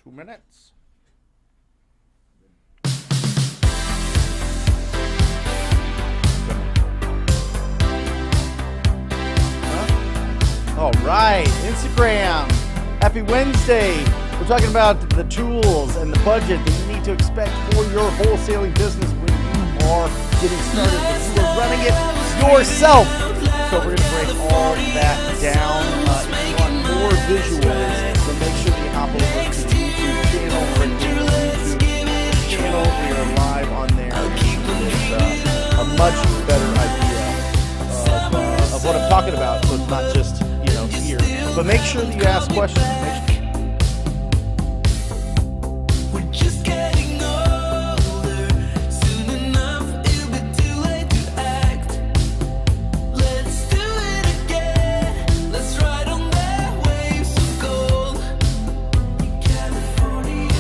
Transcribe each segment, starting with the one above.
2 minutes. All right, Instagram. Happy Wednesday. We're talking about the tools and the budget that you need to expect for your wholesaling business when you are getting started, when you are running it yourself. So we're going to break all that down. If you want more visuals, then make sure that you hop over to the YouTube channel or the YouTube channel. We are live on there with a much better idea of what I'm talking about. So it's not just, here. But make sure that you ask questions. We're just getting older. Soon enough, it'll be too late to act. Let's do it again. Let's ride on that waves of gold. California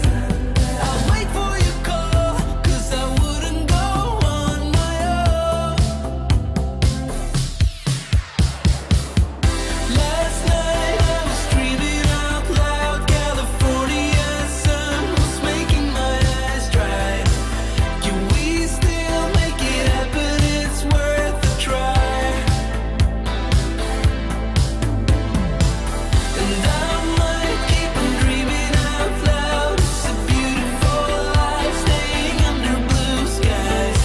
sunrise. I'll wait for your call, 'cause I wouldn't go on my own. Last night I was dreaming out loud. California sun was making my eyes dry. Can we still make it happen? It's worth a try. And I might keep on dreaming out loud. It's a beautiful life, staying under blue skies.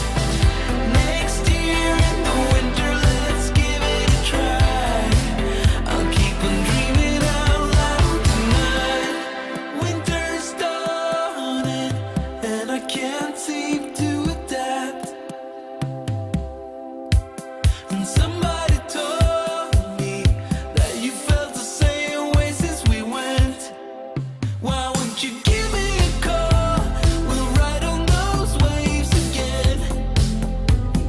Next year in the winter, let's give it a try. I'll keep on dreaming out loud tonight. Winter's dawning, and I can't seem to adapt. And somebody told me that you felt the same way since we went. Why won't you give me a call? We'll ride on those waves again.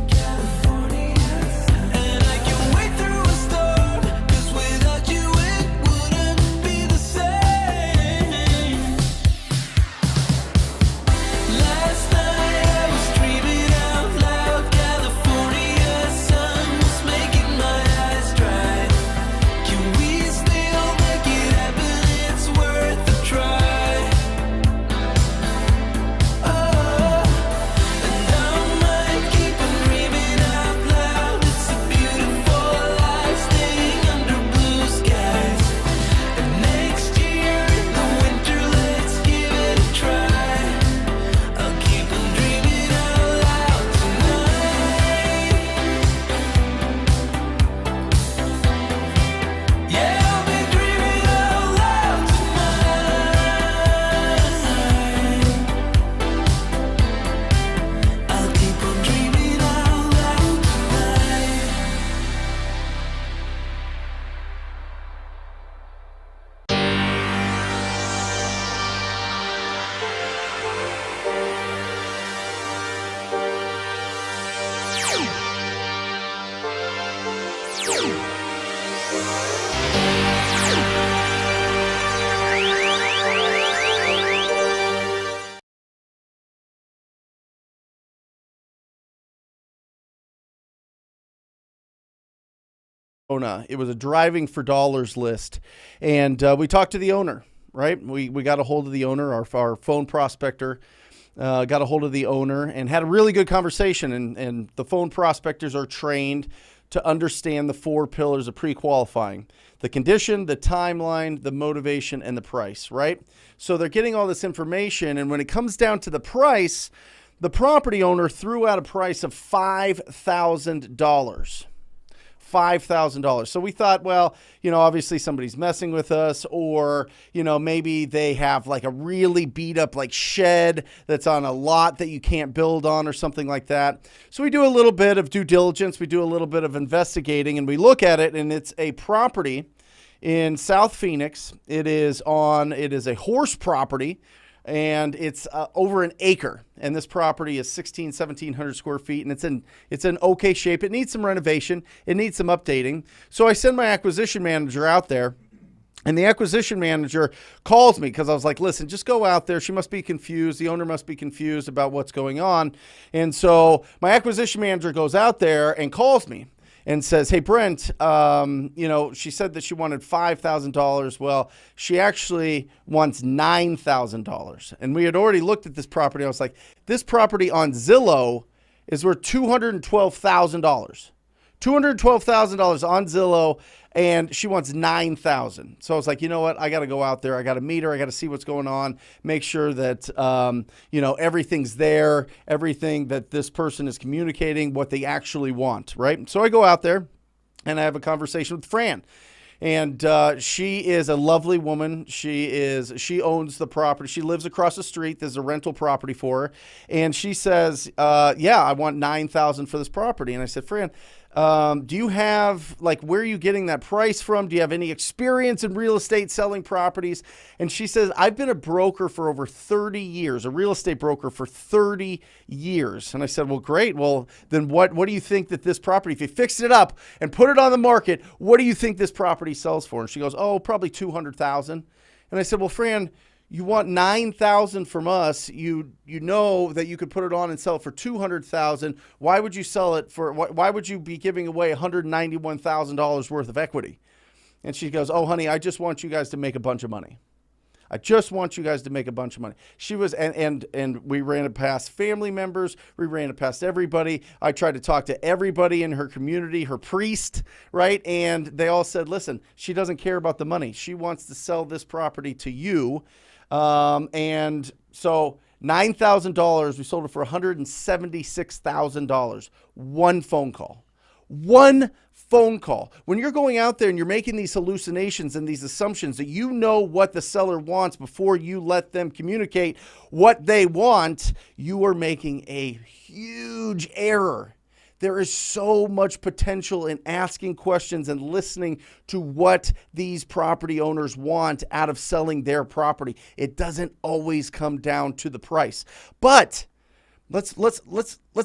California sun. And I can wait through a storm, 'cause without you it wouldn't be the same. Last night I was dreaming out loud. California sun was making my eyes dry. Can we still make it happen? It's worth a try. Oh, and I might keep on dreaming out loud. It's a beautiful life, staying under blue skies. And next year in the winter, let's give it a try. I'll keep on dreaming out loud tonight. Yeah, I'll be dreaming out loud tonight. I'll keep on dreaming out loud tonight. It was a driving for dollars list. And we talked to the owner, right? We got a hold of the owner, our phone prospector, got a hold of the owner and had a really good conversation. And the phone prospectors are trained to understand the 4 pillars of pre-qualifying: the condition, the timeline, the motivation, and the price, right? So they're getting all this information. And when it comes down to the price, the property owner threw out a price of $5,000. $5,000. So we thought, well, obviously somebody's messing with us, or, maybe they have like a really beat up like shed that's on a lot that you can't build on or something like that. So we do a little bit of due diligence. We do a little bit of investigating, and we look at it, and it's a property in South Phoenix. It is a horse property, and it's over an acre. And this property is 1,700 square feet, and it's in okay shape. It needs some renovation. It needs some updating. So I send my acquisition manager out there, and the acquisition manager calls me because I was like, listen, just go out there. She must be confused. The owner must be confused about what's going on. And so my acquisition manager goes out there and calls me. and says, hey, Brent, she said that she wanted $5,000. Well, she actually wants $9,000. And we had already looked at this property. I was like, this property on Zillow is worth $212,000. $212,000 on Zillow, and she wants $9,000. So I was like, you know what? I got to go out there. I got to meet her. I got to see what's going on. Make sure that everything's there. Everything that this person is communicating, what they actually want, right? So I go out there, and I have a conversation with Fran. And she is a lovely woman. She owns the property. She lives across the street. There's a rental property for her. And she says, yeah, I want $9,000 for this property. And I said, Fran, do you have, where are you getting that price from? Do you have any experience in real estate selling properties? And she says, I've been a broker for over 30 years, a real estate broker for 30 years. And I said, well, great. Well, then what do you think that this property, if you fixed it up and put it on the market, what do you think this property sells for? And she goes, oh, probably $200,000. And I said, well, Fran, you want $9,000 from us. You know that you could put it on and sell it for $200,000. Why would you sell it for? Why would you be giving away $191,000 worth of equity? And she goes, oh, honey, I just want you guys to make a bunch of money. I just want you guys to make a bunch of money. She was, and we ran it past family members. We ran it past everybody. I tried to talk to everybody in her community, her priest, right? And they all said, listen, she doesn't care about the money. She wants to sell this property to you. And so $9,000, we sold it for $176,000. One phone call. One phone call. When you're going out there and you're making these hallucinations and these assumptions that you know what the seller wants before you let them communicate what they want, you are making a huge error. There is so much potential in asking questions and listening to what these property owners want out of selling their property. It doesn't always come down to the price. But let's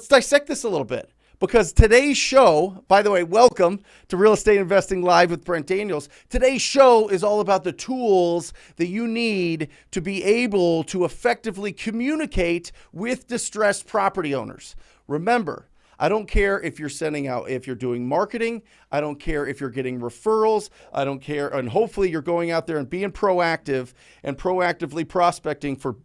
dissect this a little bit. Because today's show, by the way, welcome to Real Estate Investing Live with Brent Daniels. Today's show is all about the tools that you need to be able to effectively communicate with distressed property owners. Remember, I don't care if you're if you're doing marketing. I don't care if you're getting referrals. I don't care. And hopefully you're going out there and being proactive and proactively prospecting for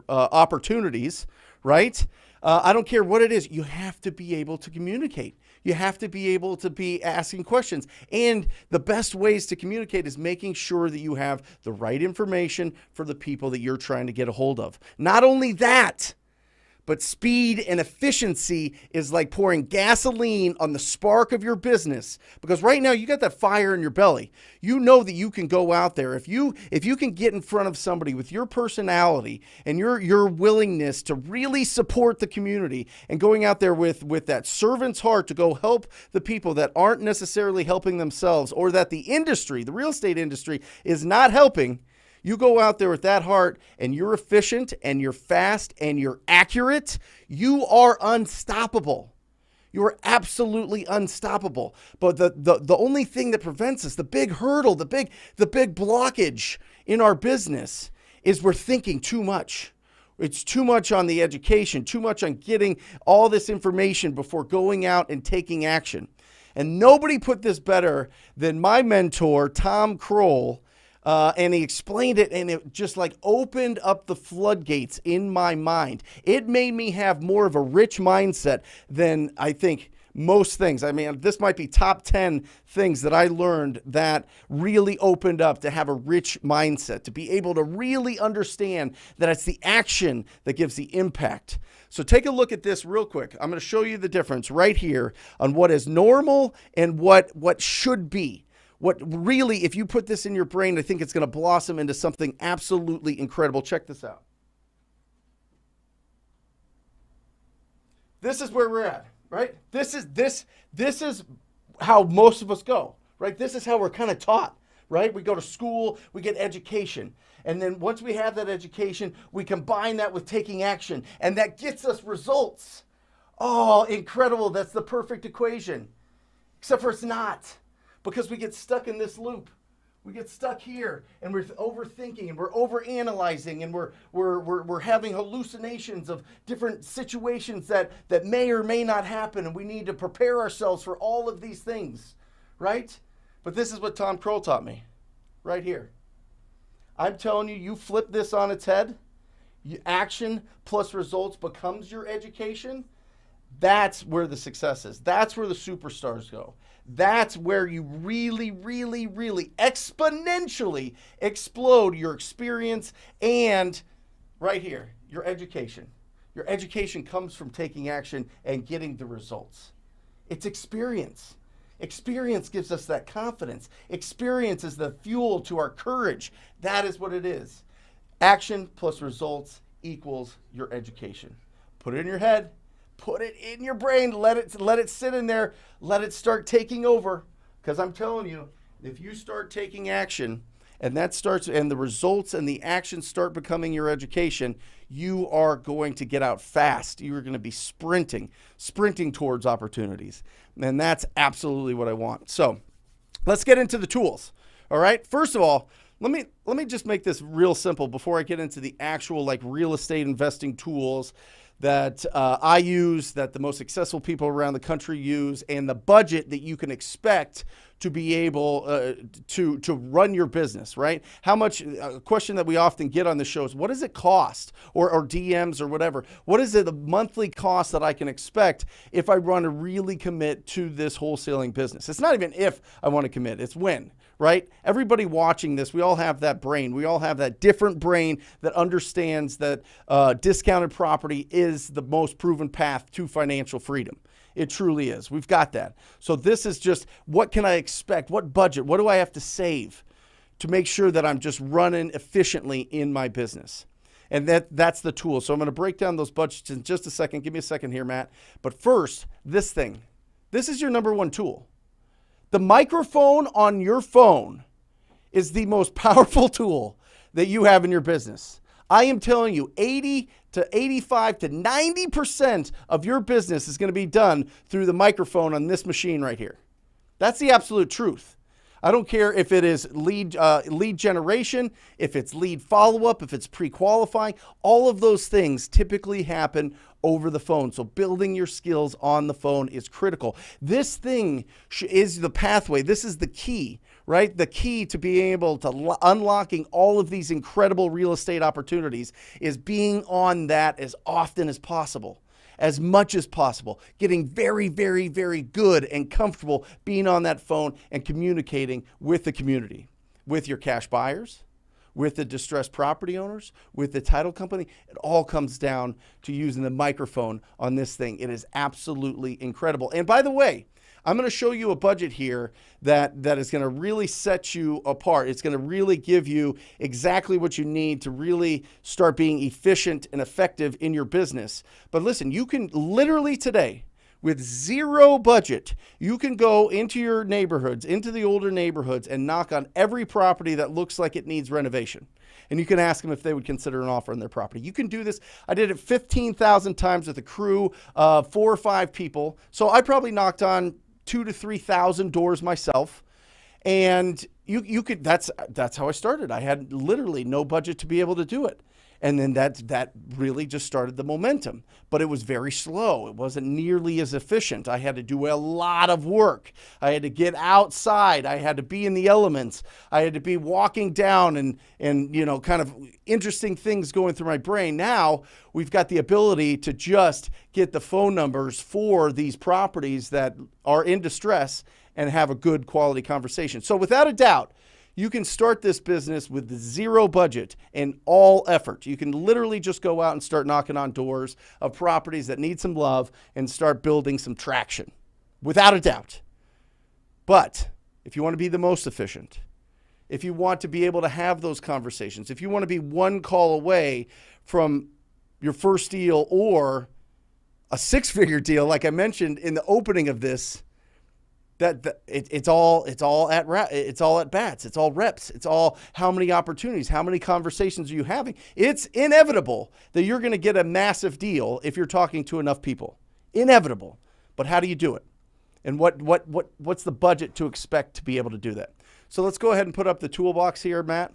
opportunities, right? I don't care what it is. You have to be able to communicate. You have to be able to be asking questions. And the best ways to communicate is making sure that you have the right information for the people that you're trying to get a hold of. Not only that, but speed and efficiency is like pouring gasoline on the spark of your business. Because right now you got that fire in your belly. You know that you can go out there. If you can get in front of somebody with your personality and your willingness to really support the community and going out there with that servant's heart to go help the people that aren't necessarily helping themselves, or that the industry, the real estate industry, is not helping. You go out there with that heart and you're efficient and you're fast and you're accurate, you are unstoppable. You are absolutely unstoppable. But the only thing that prevents us, the big hurdle, the big blockage in our business is we're thinking too much. It's too much on the education, too much on getting all this information before going out and taking action. And nobody put this better than my mentor, Tom Kroll. And he explained it, and it just opened up the floodgates in my mind. It made me have more of a rich mindset than I think most things. I mean, this might be top 10 things that I learned that really opened up to have a rich mindset, to be able to really understand that it's the action that gives the impact. So take a look at this real quick. I'm going to show you the difference right here on what is normal and what should be. What really, if you put this in your brain, I think it's going to blossom into something absolutely incredible. Check this out. This is where we're at, right? This is how most of us go, right? This is how we're kind of taught, right? We go to school, we get education. And then once we have that education, we combine that with taking action, and that gets us results. Oh, incredible. That's the perfect equation. Except for it's not. Because we get stuck in this loop. We get stuck here, and we're overthinking, and we're overanalyzing, and we're having hallucinations of different situations that may or may not happen, and we need to prepare ourselves for all of these things, right? But this is what Tom Kroll taught me, right here. I'm telling you, you flip this on its head, action plus results becomes your education. That's where the success is. That's where the superstars go. That's where you really, really, really exponentially explode your experience and right here, your education. Your education comes from taking action and getting the results. It's experience. Experience gives us that confidence. Experience is the fuel to our courage. That is what it is. Action plus results equals your education. Put it in your head. Put it in your brain. Let it sit in there. Let it start taking over. Because I'm telling you, if you start taking action and the results and the actions start becoming your education, you are going to get out fast. You are going to be sprinting towards opportunities. And that's absolutely what I want. So let's get into the tools. All right. First of all, let me just make this real simple before I get into the actual like real estate investing tools that I use, that the most successful people around the country use, and the budget that you can expect to be able to run your business, right? How much, a question that we often get on the show is, what does it cost? Or DMs or whatever. What is the monthly cost that I can expect if I want to really commit to this wholesaling business? It's not even if I want to commit, it's when. Right? Everybody watching this, we all have that brain. We all have that different brain that understands that discounted property is the most proven path to financial freedom. It truly is. We've got that. So this is just, what can I expect? What budget? What do I have to save to make sure that I'm just running efficiently in my business? And that's the tool. So I'm going to break down those budgets in just a second. Give me a second here, Matt. But first, this thing. This is your number one tool. The microphone on your phone is the most powerful tool that you have in your business. I am telling you, 80 to 85 to 90% of your business is going to be done through the microphone on this machine right here. That's the absolute truth. I don't care if it is lead generation, if it's lead follow-up, if it's pre-qualifying. All of those things typically happen over the phone. So building your skills on the phone is critical. This thing is the pathway. This is the key, right? The key to being able to unlocking all of these incredible real estate opportunities is being on that as often as possible. As much as possible, getting very, very, very good and comfortable being on that phone and communicating with the community, with your cash buyers, with the distressed property owners, with the title company. It all comes down to using the microphone on this thing. It is absolutely incredible. And by the way, I'm going to show you a budget here that is going to really set you apart. It's going to really give you exactly what you need to really start being efficient and effective in your business. But listen, you can literally today, with zero budget, you can go into your neighborhoods, into the older neighborhoods, and knock on every property that looks like it needs renovation. And you can ask them if they would consider an offer on their property. You can do this. I did it 15,000 times with a crew of 4 or 5 people. So I probably knocked on 2,000 to 3,000 doors myself. And you could, that's how I started. I had literally no budget to be able to do it. And then that really just started the momentum, but it was very slow. It wasn't nearly as efficient. I had to do a lot of work. I had to get outside. I had to be in the elements. I had to be walking down and kind of interesting things going through my brain. Now we've got the ability to just get the phone numbers for these properties that are in distress and have a good quality conversation. So without a doubt, you can start this business with zero budget and all effort. You can literally just go out and start knocking on doors of properties that need some love and start building some traction, without a doubt. But if you want to be the most efficient, if you want to be able to have those conversations, if you want to be one call away from your first deal or a 6-figure deal, like I mentioned in the opening of this, it's all at bats, it's all reps, it's all how many opportunities, how many conversations are you having. It's inevitable that you're going to get a massive deal if you're talking to enough people. Inevitable. But how do you do it? And what's the budget to expect to be able to do that? So let's go ahead and put up the toolbox here, Matt.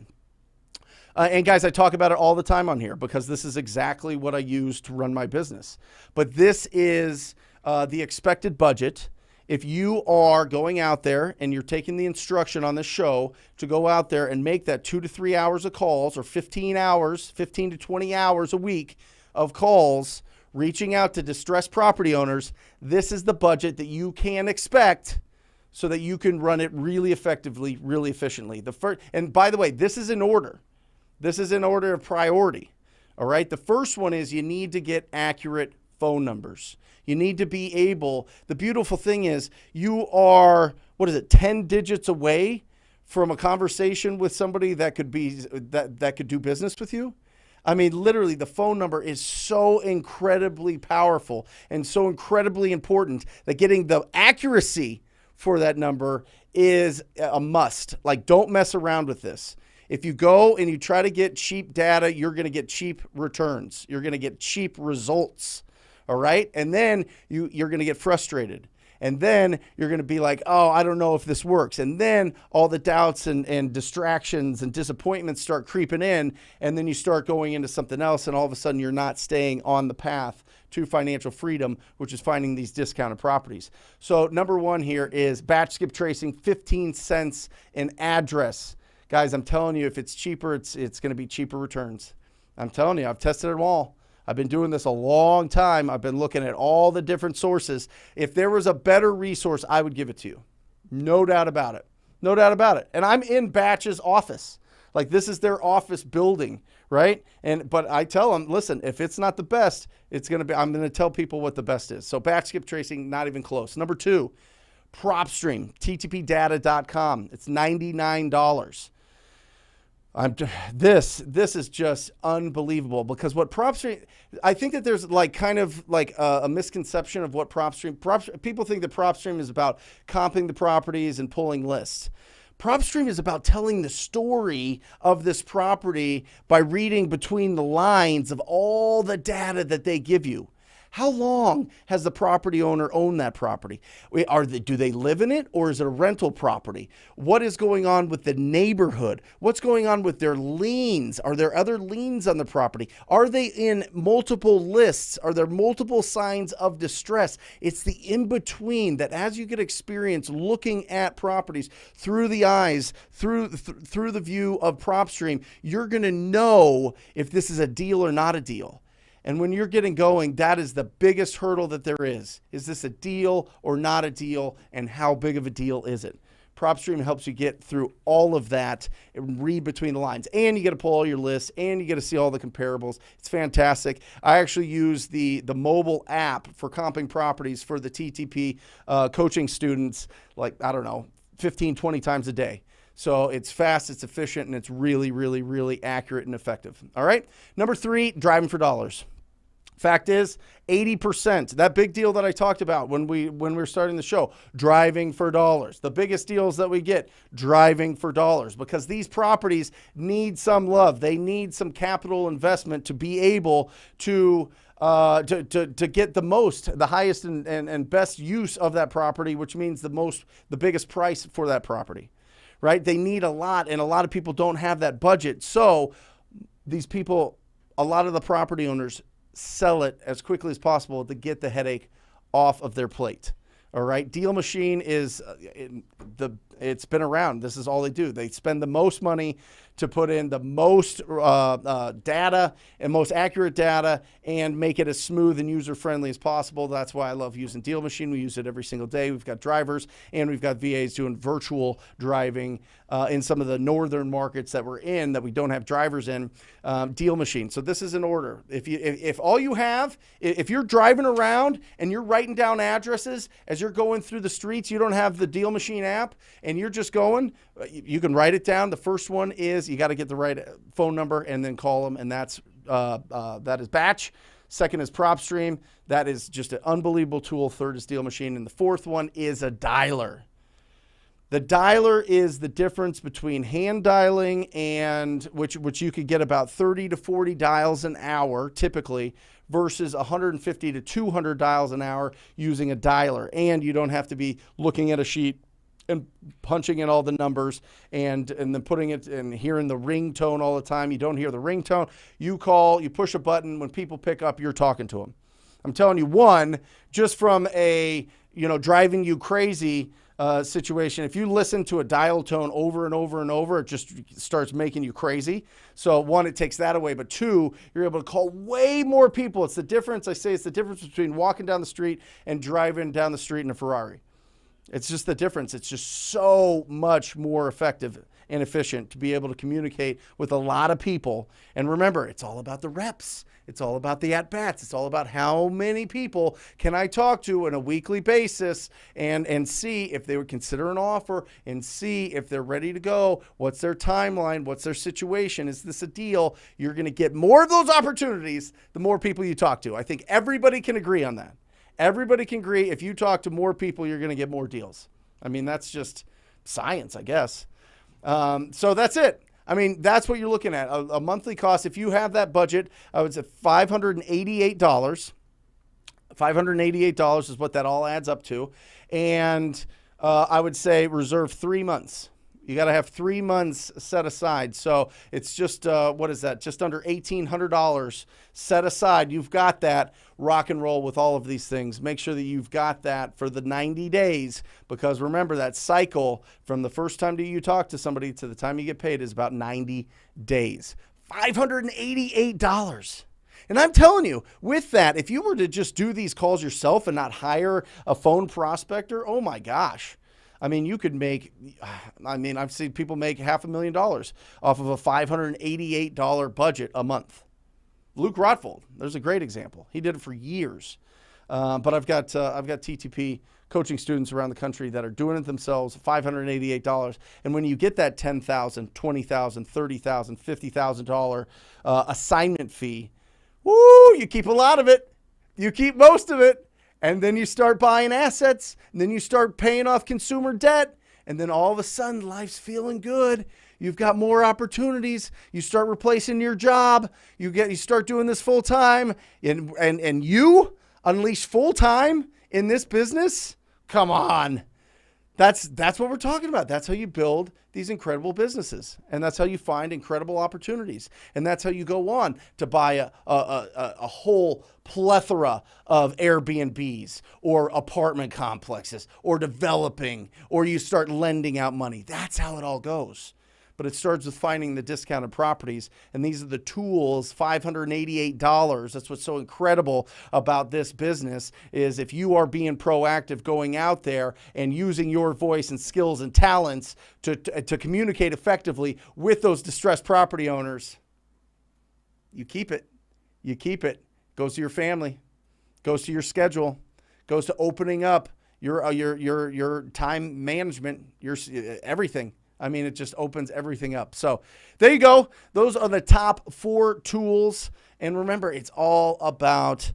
And guys, I talk about it all the time on here because this is exactly what I use to run my business. But this is the expected budget. If you are going out there and you're taking the instruction on this show to go out there and make that 2 to 3 hours of calls, or 15 to 20 hours a week of calls, reaching out to distressed property owners, this is the budget that you can expect so that you can run it really effectively, really efficiently. And by the way, this is in order. This is in order of priority. All right. The first one is you need to get accurate phone numbers. You need to be able, the beautiful thing is you are, 10 digits away from a conversation with somebody that could be, that could do business with you. I mean, literally the phone number is so incredibly powerful and so incredibly important that getting the accuracy for that number is a must. Like, don't mess around with this. If you go and you try to get cheap data, you're going to get cheap returns. You're going to get cheap results. All right. And then you're going to get frustrated. And then you're going to be like, oh, I don't know if this works. And then all the doubts and distractions and disappointments start creeping in. And then you start going into something else. And all of a sudden you're not staying on the path to financial freedom, which is finding these discounted properties. So number one here is batch skip tracing, 15 cents an address. Guys, I'm telling you, if it's cheaper, it's going to be cheaper returns. I'm telling you, I've tested them all. I've been doing this a long time. I've been looking at all the different sources. If there was a better resource, I would give it to you. No doubt about it. No doubt about it. And I'm in Batch's office. Like, this is their office building, right? But I tell them, listen, if it's not the best, I'm going to tell people what the best is. So batch skip tracing, not even close. Number two, Propstream, ttpdata.com. It's $99. This is just unbelievable, because what Propstream, I think that there's a misconception of what Propstream, people think that Propstream is about comping the properties and pulling lists. Propstream is about telling the story of this property by reading between the lines of all the data that they give you. How long has the property owner owned that property? Do they live in it, or is it a rental property? What is going on with the neighborhood? What's going on with their liens? Are there other liens on the property? Are they in multiple lists? Are there multiple signs of distress? It's the in-between that, as you get experience looking at properties through the eyes, through the view of Propstream, you're going to know if this is a deal or not a deal. And when you're getting going, that is the biggest hurdle that there is. Is this a deal or not a deal? And how big of a deal is it? Propstream helps you get through all of that and read between the lines. And you get to pull all your lists, and you get to see all the comparables. It's fantastic. I actually use the mobile app for comping properties for the TTP coaching students, 15, 20 times a day. So it's fast, it's efficient, and it's really, really, really accurate and effective. All right. Number three, driving for dollars. Fact is, 80%, that big deal that I talked about when we were starting the show, driving for dollars. The biggest deals that we get, driving for dollars, because these properties need some love. They need some capital investment to be able to get the highest and best use of that property, which means the biggest price for that property. Right? They need a lot, and a lot of people don't have that budget. So these people, a lot of the property owners, sell it as quickly as possible to get the headache off of their plate. All right. Deal Machine is it's been around. This is all they do. They spend the most money to put in the most data and most accurate data and make it as smooth and user-friendly as possible. That's why I love using Deal Machine. We use it every single day. We've got drivers, and we've got VAs doing virtual driving in some of the northern markets that we're in that we don't have drivers in. Deal Machine. So this is in order. If all you have, if you're driving around and you're writing down addresses as you're going through the streets, you don't have the Deal Machine app, and you're just going, you can write it down. The first one is you got to get the right phone number and then call them, and that is Batch. Second is Propstream. That is just an unbelievable tool. Third is Deal Machine, and the fourth one is a dialer. The dialer is the difference between hand dialing and which you could get about 30 to 40 dials an hour typically, versus 150 to 200 dials an hour using a dialer. And you don't have to be looking at a sheet and punching in all the numbers and then putting it and hearing the ringtone all the time. You don't hear the ringtone. You call, you push a button. When people pick up, you're talking to them. I'm telling you, one, just from a, driving you crazy situation, if you listen to a dial tone over and over and over, it just starts making you crazy. So one, it takes that away, but two, you're able to call way more people. It's the difference. I say it's the difference between walking down the street and driving down the street in a Ferrari. It's just the difference. It's just so much more effective and efficient to be able to communicate with a lot of people. And remember, it's all about the reps. It's all about the at-bats. It's all about how many people can I talk to on a weekly basis and see if they would consider an offer and see if they're ready to go. What's their timeline? What's their situation? Is this a deal? You're going to get more of those opportunities the more people you talk to. I think everybody can agree on that. Everybody can agree if you talk to more people, you're going to get more deals. I mean, that's just science, I guess. So that's it. I mean, that's what you're looking at. A monthly cost, if you have that budget, I would say $588. $588 is what that all adds up to. And I would say reserve 3 months. You got to have 3 months set aside. So it's just, what is that? Just under $1,800 set aside. You've got that. Rock and roll with all of these things. Make sure that you've got that for the 90 days, because remember, that cycle from the first time that you talk to somebody to the time you get paid is about 90 days. $588. And I'm telling you, with that, if you were to just do these calls yourself and not hire a phone prospector, oh my gosh. I mean, you could make, I've seen people make $500,000 off of a $588 budget a month. Luke Rotfold, there's a great example. He did it for years. But I've got TTP coaching students around the country that are doing it themselves, $588. And when you get that $10,000, $20,000, $30,000, $50,000 assignment fee, woo, you keep a lot of it. You keep most of it. And then you start buying assets, and then you start paying off consumer debt, and then all of a sudden life's feeling good. You've got more opportunities. You start replacing your job. You start doing this full time, and you unleash full time in this business. Come on. That's what we're talking about. That's how you build these incredible businesses. And that's how you find incredible opportunities. And that's how you go on to buy a whole plethora of Airbnbs or apartment complexes or developing, or you start lending out money. That's how it all goes. But it starts with finding the discounted properties. And these are the tools, $588. That's what's so incredible about this business, is if you are being proactive, going out there and using your voice and skills and talents to communicate effectively with those distressed property owners, you keep it. You keep it. Goes to your family, goes to your schedule, goes to opening up your time management, your everything. I mean, it just opens everything up. So there you go. Those are the top 4 tools. And remember, it's all about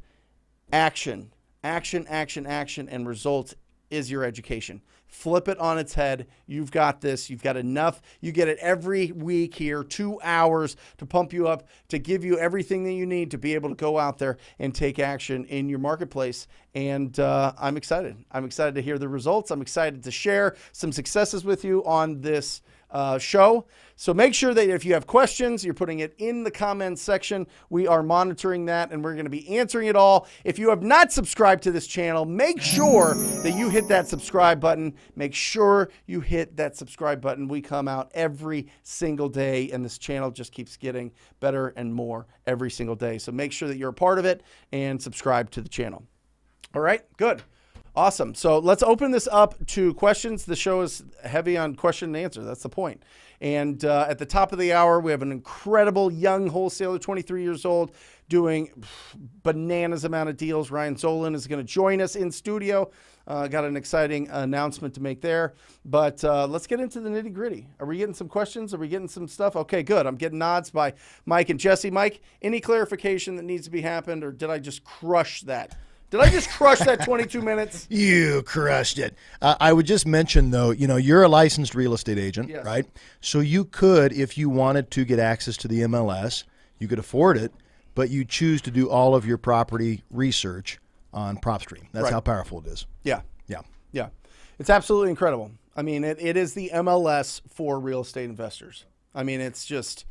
action. Action, action, action, and results is your education. Flip it on its head. You've got this. You've got enough. You get it every week here, 2 hours to pump you up, to give you everything that you need to be able to go out there and take action in your marketplace. And I'm excited. I'm excited to hear the results. I'm excited to share some successes with you on this show. So make sure that if you have questions, you're putting it in the comments section. We are monitoring that, and we're going to be answering it all. If you have not subscribed to this channel, make sure that you hit that subscribe button. Make sure you hit that subscribe button. We come out every single day, and this channel just keeps getting better and more every single day. So make sure that you're a part of it and subscribe to the channel. All right, good. Awesome. So let's open this up to questions. The show is heavy on question and answer. That's the point. And at the top of the hour, we have an incredible young wholesaler, 23 years old, doing bananas amount of deals. Ryan Zolan is going to join us in studio. Got an exciting announcement to make there. But let's get into the nitty gritty. Are we getting some questions? Are we getting some stuff? Okay, good. I'm getting nods by Mike and Jesse. Mike, any clarification that needs to be happened, or did I just crush that? Did I just crush that 22 minutes? You crushed it. I would just mention, though, you're a licensed real estate agent, Yes. right? So you could, if you wanted to get access to the MLS, you could afford it, but you choose to do all of your property research on Propstream. That's Right. how powerful it is. Yeah. Yeah. Yeah. It's absolutely incredible. I mean, it is the MLS for real estate investors. I mean, it's just,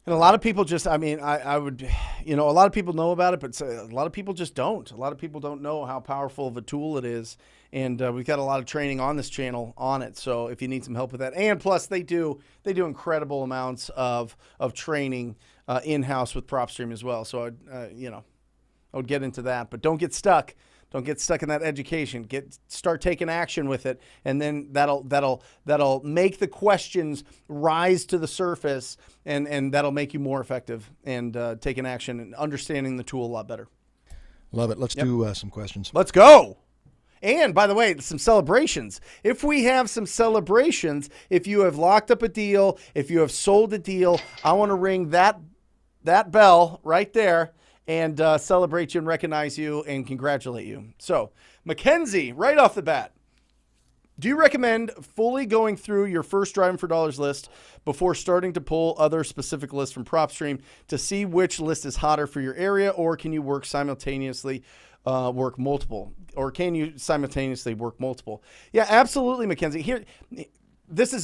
and a lot of people just, I mean, I would, a lot of people know about it, but a lot of people just don't. A lot of people don't know how powerful of a tool it is. And we've got a lot of training on this channel on it. So if you need some help with that, and plus they do incredible amounts of training in-house with Propstream as well. So I would get into that, but don't get stuck. Don't get stuck in that education. Start taking action with it, and then that'll make the questions rise to the surface, and that'll make you more effective and taking action and understanding the tool a lot better. Love it. Let's do some questions. Let's go. And by the way, some celebrations. If we have some celebrations, if you have locked up a deal, if you have sold a deal, I want to ring that bell right there and celebrate you and recognize you and congratulate you. So, Mackenzie, right off the bat, do you recommend fully going through your first Driving for Dollars list before starting to pull other specific lists from Propstream to see which list is hotter for your area, or can you work multiple? Or can you simultaneously work multiple? Yeah, absolutely, Mackenzie. Here, this is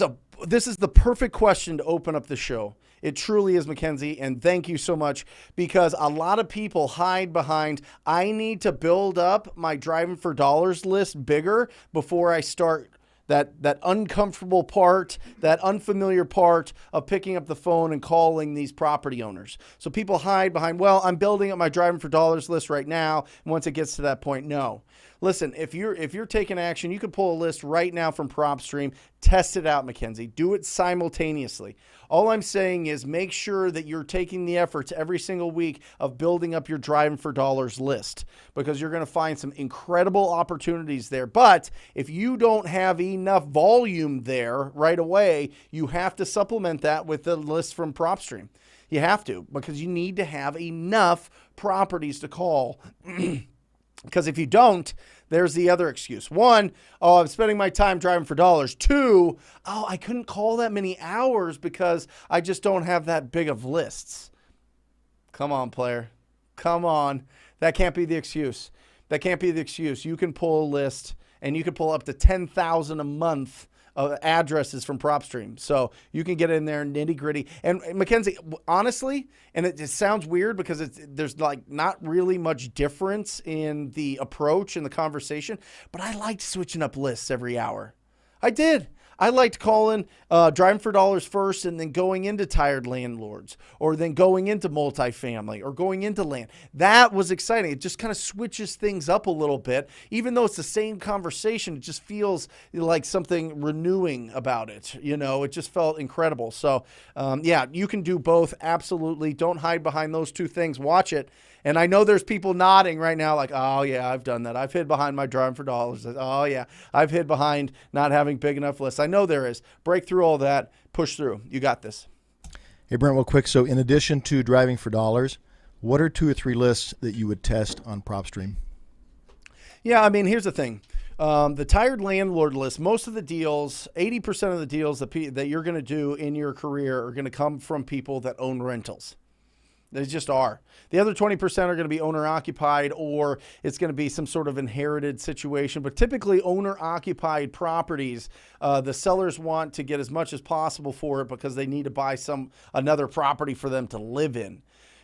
the perfect question to open up the show. It truly is, Mackenzie, and thank you so much, because a lot of people hide behind, I need to build up my Driving for Dollars list bigger before I start that uncomfortable part, that unfamiliar part of picking up the phone and calling these property owners. So people hide behind, well, I'm building up my Driving for Dollars list right now. And once it gets to that point, no. Listen, if you're taking action, you can pull a list right now from Propstream. Test it out, Mackenzie. Do it simultaneously. All I'm saying is make sure that you're taking the efforts every single week of building up your Driving for Dollars list, because you're going to find some incredible opportunities there. But if you don't have enough volume there right away, you have to supplement that with the list from Propstream. You have to, because you need to have enough properties to call. Because if you don't, there's the other excuse. One, I'm spending my time driving for dollars. Two, I couldn't call that many hours because I just don't have that big of lists. Come on, player. Come on. That can't be the excuse. That can't be the excuse. You can pull a list, and you can pull up to 10,000 a month of addresses from Propstream. So you can get in there nitty gritty. And Mackenzie, honestly, and it sounds weird because there's like not really much difference in the approach and the conversation, but I liked switching up lists every hour. I did. I liked calling Driving for Dollars first and then going into tired landlords, or then going into multifamily, or going into land. That was exciting. It just kind of switches things up a little bit. Even though it's the same conversation, it just feels like something renewing about it. It just felt incredible. So, yeah, you can do both. Absolutely. Don't hide behind those two things. Watch it. And I know there's people nodding right now like, oh, yeah, I've done that. I've hid behind my Driving for Dollars. Oh, yeah, I've hid behind not having big enough lists. I know there is. Break through all that. Push through. You got this. Hey, Brent, real quick. So in addition to Driving for Dollars, what are 2 or 3 lists that you would test on Propstream? Yeah, I mean, here's the thing. The tired landlord list, most of the deals, 80% of the deals that you're going to do in your career are going to come from people that own rentals. They just are. The other 20% are going to be owner-occupied, or it's going to be some sort of inherited situation. But typically, owner-occupied properties, the sellers want to get as much as possible for it because they need to buy another property for them to live in.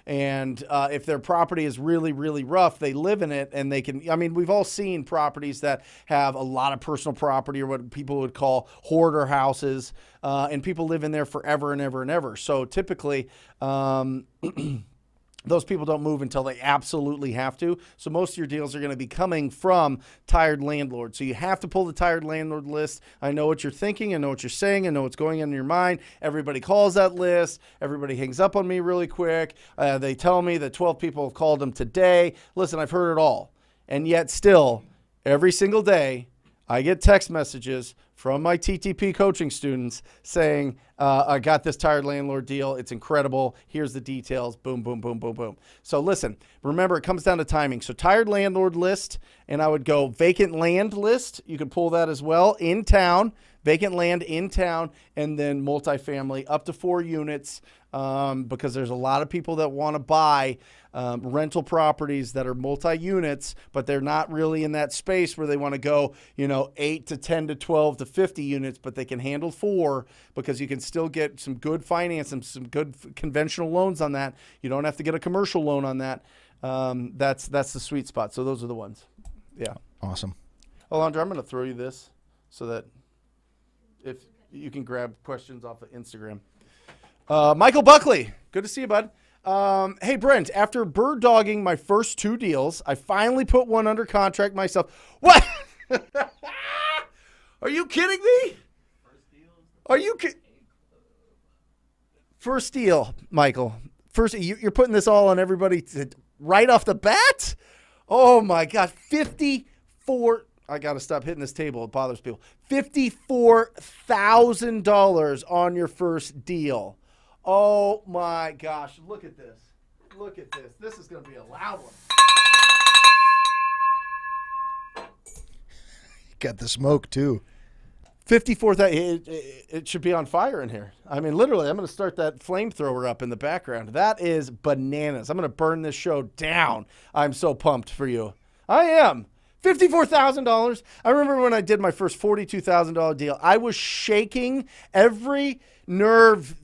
And if their property is really, really rough, they live in it, and they can, I mean, we've all seen properties that have a lot of personal property, or what people would call hoarder houses, and people live in there forever and ever and ever. So typically, those people don't move until they absolutely have to. So most of your deals are going to be coming from tired landlords. So you have to pull the tired landlord list. I know what you're thinking. I know what you're saying. I know what's going on in your mind. Everybody calls that list. Everybody hangs up on me really quick. They tell me that 12 people have called them today. Listen, I've heard it all. And yet still, every single day, I get text messages from my TTP coaching students saying, I got this tired landlord deal. It's incredible. Here's the details. Boom, boom, boom, boom, boom. So listen, remember, it comes down to timing. So tired landlord list, and I would go vacant land list. You could pull that as well in town. vacant land in town, and then multifamily up to 4 units, because there's a lot of people that want to buy rental properties that are multi-units, but they're not really in that space where they want to go, 8 to 10 to 12 to 50 units, but they can handle 4 because you can still get some good finance and some good conventional loans on that. You don't have to get a commercial loan on that. That's the sweet spot. So those are the ones. Yeah. Awesome. Alondra, I'm going to throw you this so that if you can grab questions off of Instagram. Michael Buckley, good to see you, bud. Hey, Brent, after bird dogging my first 2 deals, I finally put one under contract myself. What? Are you kidding me? Are you kidding? First deal, Michael. You're putting this all on everybody right off the bat? Oh, my God. 54. I got to stop hitting this table. It bothers people. $54,000 on your first deal. Oh, my gosh. Look at this. Look at this. This is going to be a loud one. Got the smoke, too. 54,000. It should be on fire in here. I mean, literally, I'm going to start that flamethrower up in the background. That is bananas. I'm going to burn this show down. I'm so pumped for you. I am. $54,000. I remember when I did my first $42,000 deal, I was shaking every nerve,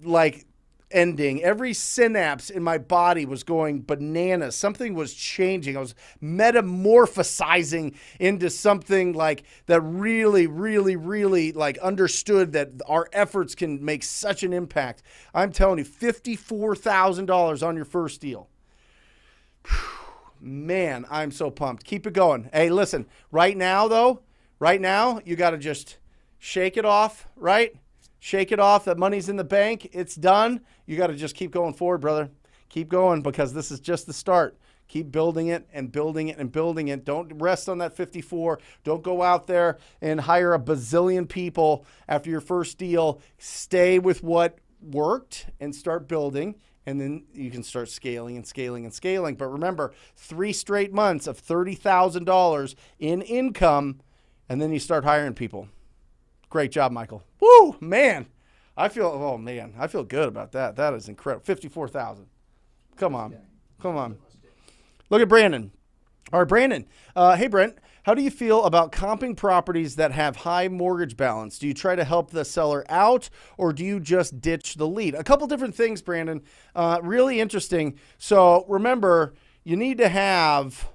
ending. Every synapse in my body was going bananas. Something was changing. I was metamorphosizing into something that really, really, really understood that our efforts can make such an impact. I'm telling you, $54,000 on your first deal. Man, I'm so pumped. Keep it going. Hey, listen, right now, you got to just shake it off, right? Shake it off. That money's in the bank. It's done. You got to just keep going forward, brother. Keep going, because this is just the start. Keep building it and building it and building it. Don't rest on that 54. Don't go out there and hire a bazillion people after your first deal. Stay with what worked and start building, and then you can start scaling and scaling and scaling. But remember, 3 straight months of $30,000 in income, and then you start hiring people. Great job, Michael. Woo, man. I feel good about that. That is incredible. 54,000. Come on. Look at Brandon. All right, Brandon. Hey, Brent. How do you feel about comping properties that have high mortgage balance? Do you try to help the seller out, or do you just ditch the lead? A couple different things, Brandon. Really interesting. So remember, you need to have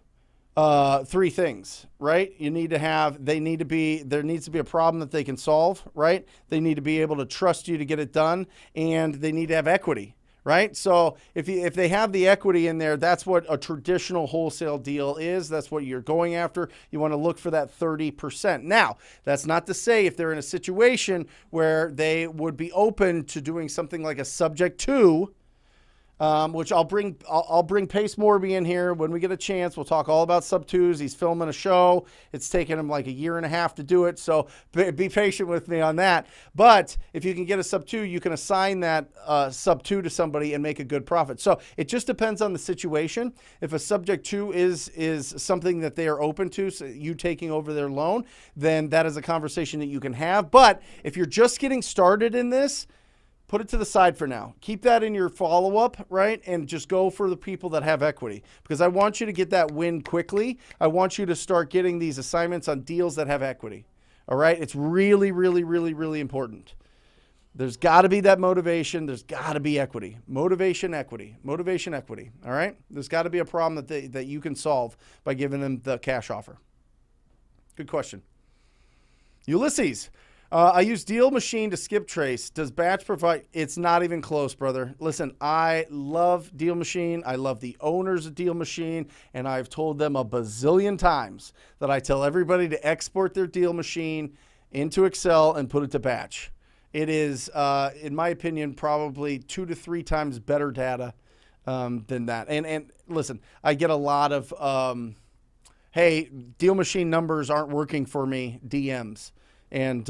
3 things, right? There needs to be a problem that they can solve, right? They need to be able to trust you to get it done, and they need to have equity, right? So if they have the equity in there, that's what a traditional wholesale deal is. That's what you're going after. You want to look for that 30%. Now, that's not to say if they're in a situation where they would be open to doing something like a subject to, which I'll bring Pace Morby in here when we get a chance. We'll talk all about sub 2s. He's filming a show. It's taken him like a year and a half to do it, so be patient with me on that. But if you can get a sub 2, you can assign that sub 2 to somebody and make a good profit. So it just depends on the situation. If a subject 2 is something that they are open to, so you taking over their loan, then that is a conversation that you can have. But if you're just getting started in this, put it to the side for now. Keep that in your follow-up, right? And just go for the people that have equity, because I want you to get that win quickly. I want you to start getting these assignments on deals that have equity, all right? It's really, really, really, really important. There's got to be that motivation. There's got to be equity. Motivation, equity, all right? There's got to be a problem that you can solve by giving them the cash offer. Good question. Ulysses. I use Deal Machine to skip trace. Does Batch provide? It's not even close, brother. Listen, I love Deal Machine. I love the owners of Deal Machine, and I've told them a bazillion times that I tell everybody to export their Deal Machine into Excel and put it to Batch. It is, in my opinion, probably 2 to 3 times better data than that. And listen, I get a lot of, hey, Deal Machine numbers aren't working for me, DMs. And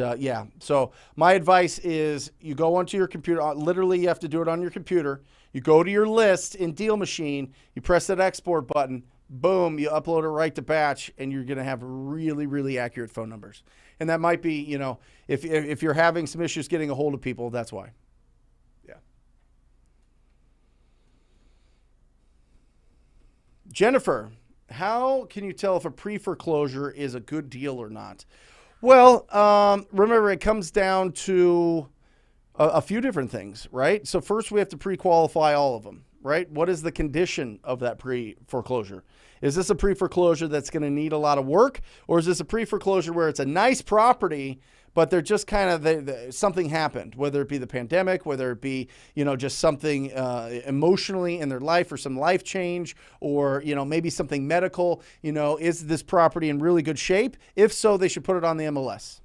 so my advice is you go onto your computer. Literally, you have to do it on your computer. You go to your list in Deal Machine. You press that export button. Boom, you upload it right to Batch, and you're going to have really, really accurate phone numbers. And that might be, you know, if you're having some issues getting a hold of people, that's why. Yeah. Jennifer, how can you tell if a pre-foreclosure is a good deal or not? Well, remember, it comes down to a few different things, right? So first we have to pre-qualify all of them, right? What is the condition of that pre-foreclosure? Is this a pre-foreclosure that's going to need a lot of work? Or is this a pre-foreclosure where it's a nice property, but they're just kind of, something happened, whether it be the pandemic, whether it be, you know, just something emotionally in their life or some life change, or, you know, maybe something medical. You know, is this property in really good shape? If so, they should put it on the MLS.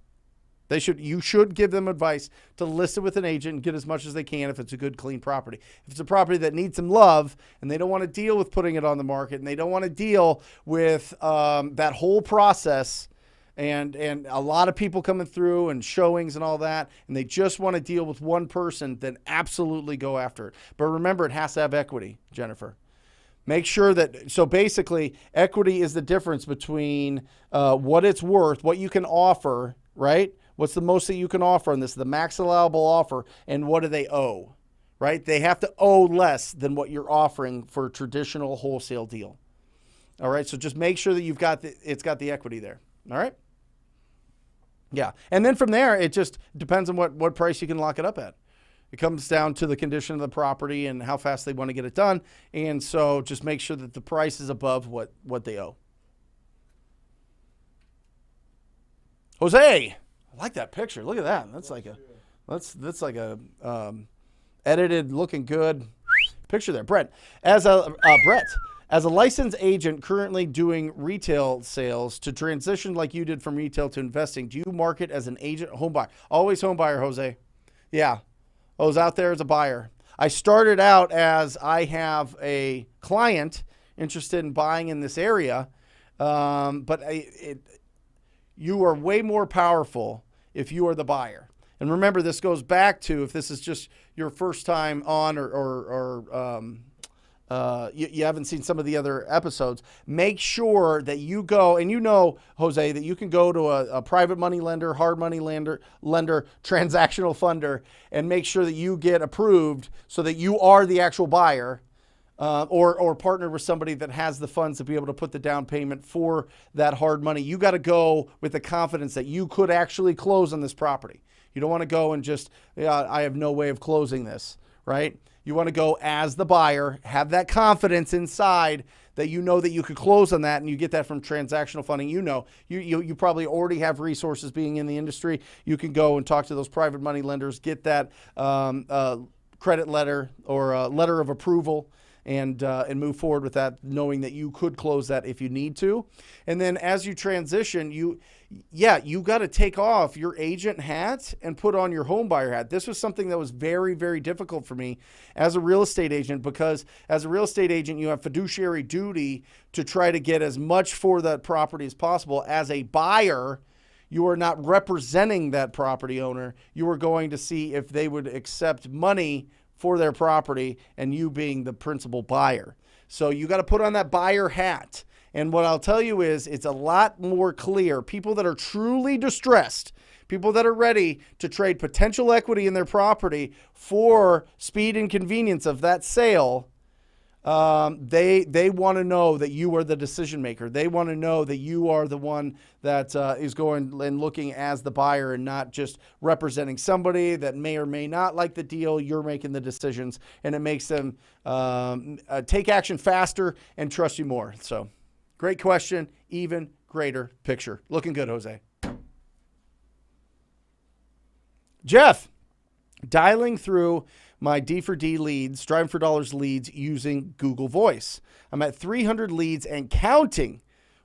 You should give them advice to list it with an agent and get as much as they can if it's a good, clean property. If it's a property that needs some love and they don't want to deal with putting it on the market and they don't want to deal with that whole process and a lot of people coming through and showings and all that, and they just want to deal with one person, then absolutely go after it. But remember, it has to have equity, Jennifer. Make sure that, so basically, equity is the difference between what it's worth, what you can offer, right? What's the most that you can offer on this, the max allowable offer, and what do they owe, right? They have to owe less than what you're offering for a traditional wholesale deal. All right, so just make sure that it's got the equity there. All right? Yeah, and then from there, it just depends on what price you can lock it up at. It comes down to the condition of the property and how fast they want to get it done. And so just make sure that the price is above what they owe. Jose, I like that picture. Look at that. That's like a edited, looking good picture there. Brent, as a licensed agent currently doing retail sales, to transition like you did from retail to investing, do you market as an agent, home buyer? Always home buyer, Jose. Yeah. I was out there as a buyer. I started out as I have a client interested in buying in this area, but you are way more powerful if you are the buyer. And remember, this goes back to if this is just your first time on or you haven't seen some of the other episodes, make sure that you go, and you know, Jose, that you can go to a private money lender, hard money lender, transactional funder, and make sure that you get approved so that you are the actual buyer, or partner with somebody that has the funds to be able to put the down payment for that hard money. You got to go with the confidence that you could actually close on this property. You don't want to go and just, I have no way of closing this, right? You want to go as the buyer, have that confidence inside that you know that you could close on that, and you get that from transactional funding. You know, you probably already have resources being in the industry. You can go and talk to those private money lenders, get that credit letter or a letter of approval, and move forward with that, knowing that you could close that if you need to. And then as you transition, you got to take off your agent hat and put on your home buyer hat. This was something that was very, very difficult for me as a real estate agent, because as a real estate agent, you have fiduciary duty to try to get as much for that property as possible. As a buyer, you are not representing that property owner. You are going to see if they would accept money for their property, and you being the principal buyer. So you got to put on that buyer hat. And what I'll tell you is it's a lot more clear. People that are truly distressed, people that are ready to trade potential equity in their property for speed and convenience of that sale, they want to know that you are the decision maker. They want to know that you are the one that is going and looking as the buyer, and not just representing somebody that may or may not like the deal. You're making the decisions, and it makes them take action faster and trust you more. So great question. Even greater picture. Looking good, Jose. Jeff, dialing through my D4D leads, Driving for Dollars leads using Google Voice. I'm at 300 leads and counting.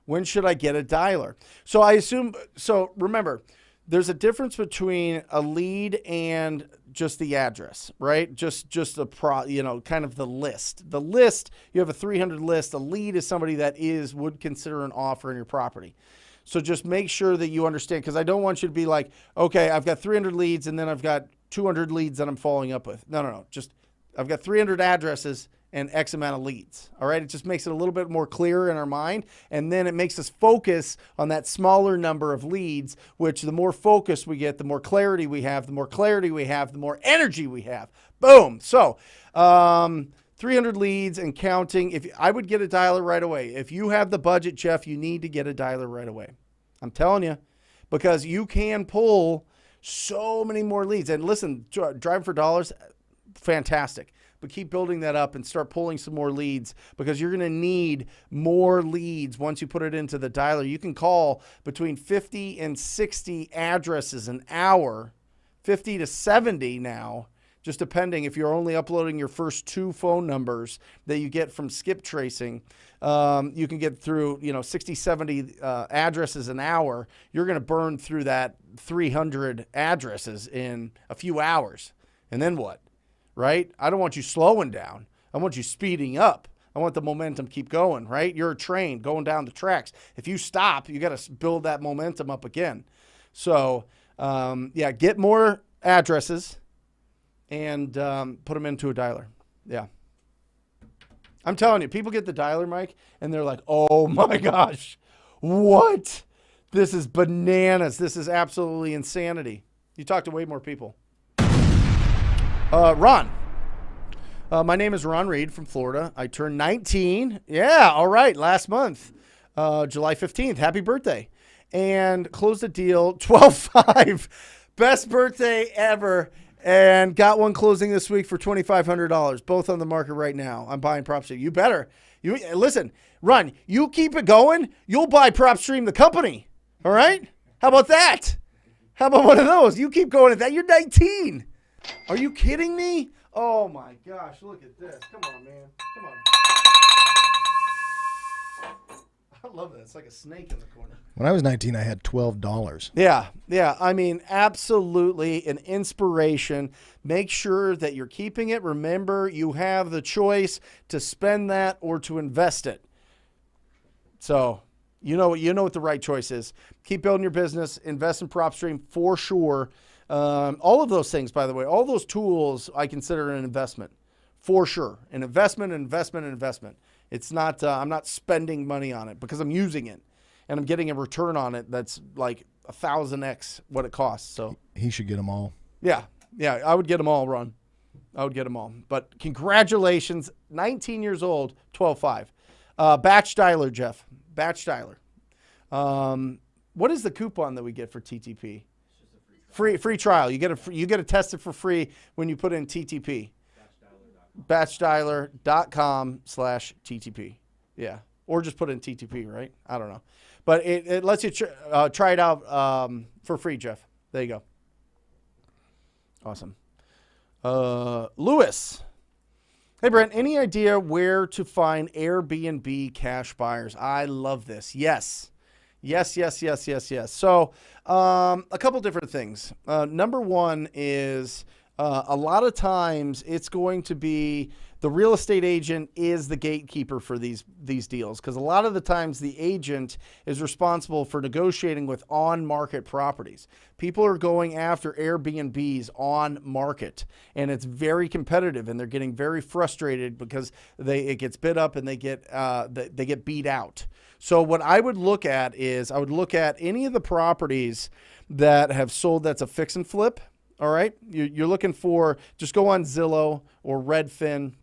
When should I get a dialer? So remember, there's a difference between a lead and just the address, right? Just kind of the list. The list, you have a 300 list. A lead is somebody that would consider an offer in your property. So just make sure that you understand, because I don't want you to be like, okay, I've got 300 leads and then I've got 200 leads that I'm following up with. No. Just I've got 300 addresses and X amount of leads. All right. It just makes it a little bit more clear in our mind. And then it makes us focus on that smaller number of leads, which the more focus we get, the more clarity we have, the more clarity we have, the more energy we have. Boom. So, 300 leads and counting. If I would get a dialer right away. If you have the budget, Jeff, you need to get a dialer right away. I'm telling you, because you can pull so many more leads. And listen, driving for dollars, fantastic. But keep building that up and start pulling some more leads, because you're going to need more leads once you put it into the dialer. You can call between 50 and 60 addresses an hour, 50 to 70 now, just depending if you're only uploading your first 2 phone numbers that you get from skip tracing. You can get through, 60, 70 addresses an hour. You're going to burn through that 300 addresses in a few hours. And then what? Right? I don't want you slowing down. I want you speeding up. I want the momentum keep going, right? You're a train going down the tracks. If you stop, you got to build that momentum up again. So, get more addresses and put them into a dialer. Yeah. I'm telling you, people get the dialer, Mike, and they're like, oh my gosh, what? This is bananas. This is absolutely insanity. You talk to way more people. Ron. My name is Ron Reed from Florida. I turned 19. Yeah, all right, last month, July 15th. Happy birthday. And closed a deal, 12.5. Best birthday ever. And got one closing this week for $2,500. Both on the market right now. I'm buying Propstream. You better. Listen, Ron, you keep it going, you'll buy Propstream the company. All right? How about that? How about one of those? You keep going at that. You're 19. Are you kidding me? Oh my gosh, look at this. Come on, man. Come on. I love that. It's like a snake in the corner. When I was 19, I had $12. Yeah. I mean, absolutely an inspiration. Make sure that you're keeping it. Remember, you have the choice to spend that or to invest it. So, you know what the right choice is. Keep building your business. Invest in Propstream for sure. All of those things, by the way, all those tools I consider an investment for sure. An investment. It's not, I'm not spending money on it because I'm using it and I'm getting a return on it that's like 1,000x what it costs. So he should get them all. Yeah. I would get them all, Ron. I would get them all. But congratulations, 19 years old, 12.5. Batch dialer, Jeff. Batch dialer. What is the coupon that we get for TTP? Free trial. You get to test it for free when you put in TTP. Batchdialer.com/TTP. Yeah. Or just put in TTP, right? I don't know. But it lets you try it out for free, Jeff. There you go. Awesome. Lewis. Hey, Brent, any idea where to find Airbnb cash buyers? I love this. Yes. So a couple different things. Number one is a lot of times it's going to be the real estate agent is the gatekeeper for these deals, because a lot of the times the agent is responsible for negotiating with on-market properties. People are going after Airbnbs on market, and it's very competitive, and they're getting very frustrated because it gets bid up and they get beat out. So what I would look at is I would look at any of the properties that have sold that's a fix and flip. All right. You're looking for, just go on Zillow or Redfin,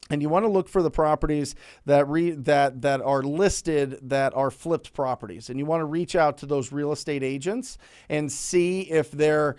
and you want to look for the properties that are listed that are flipped properties. And you want to reach out to those real estate agents and see if their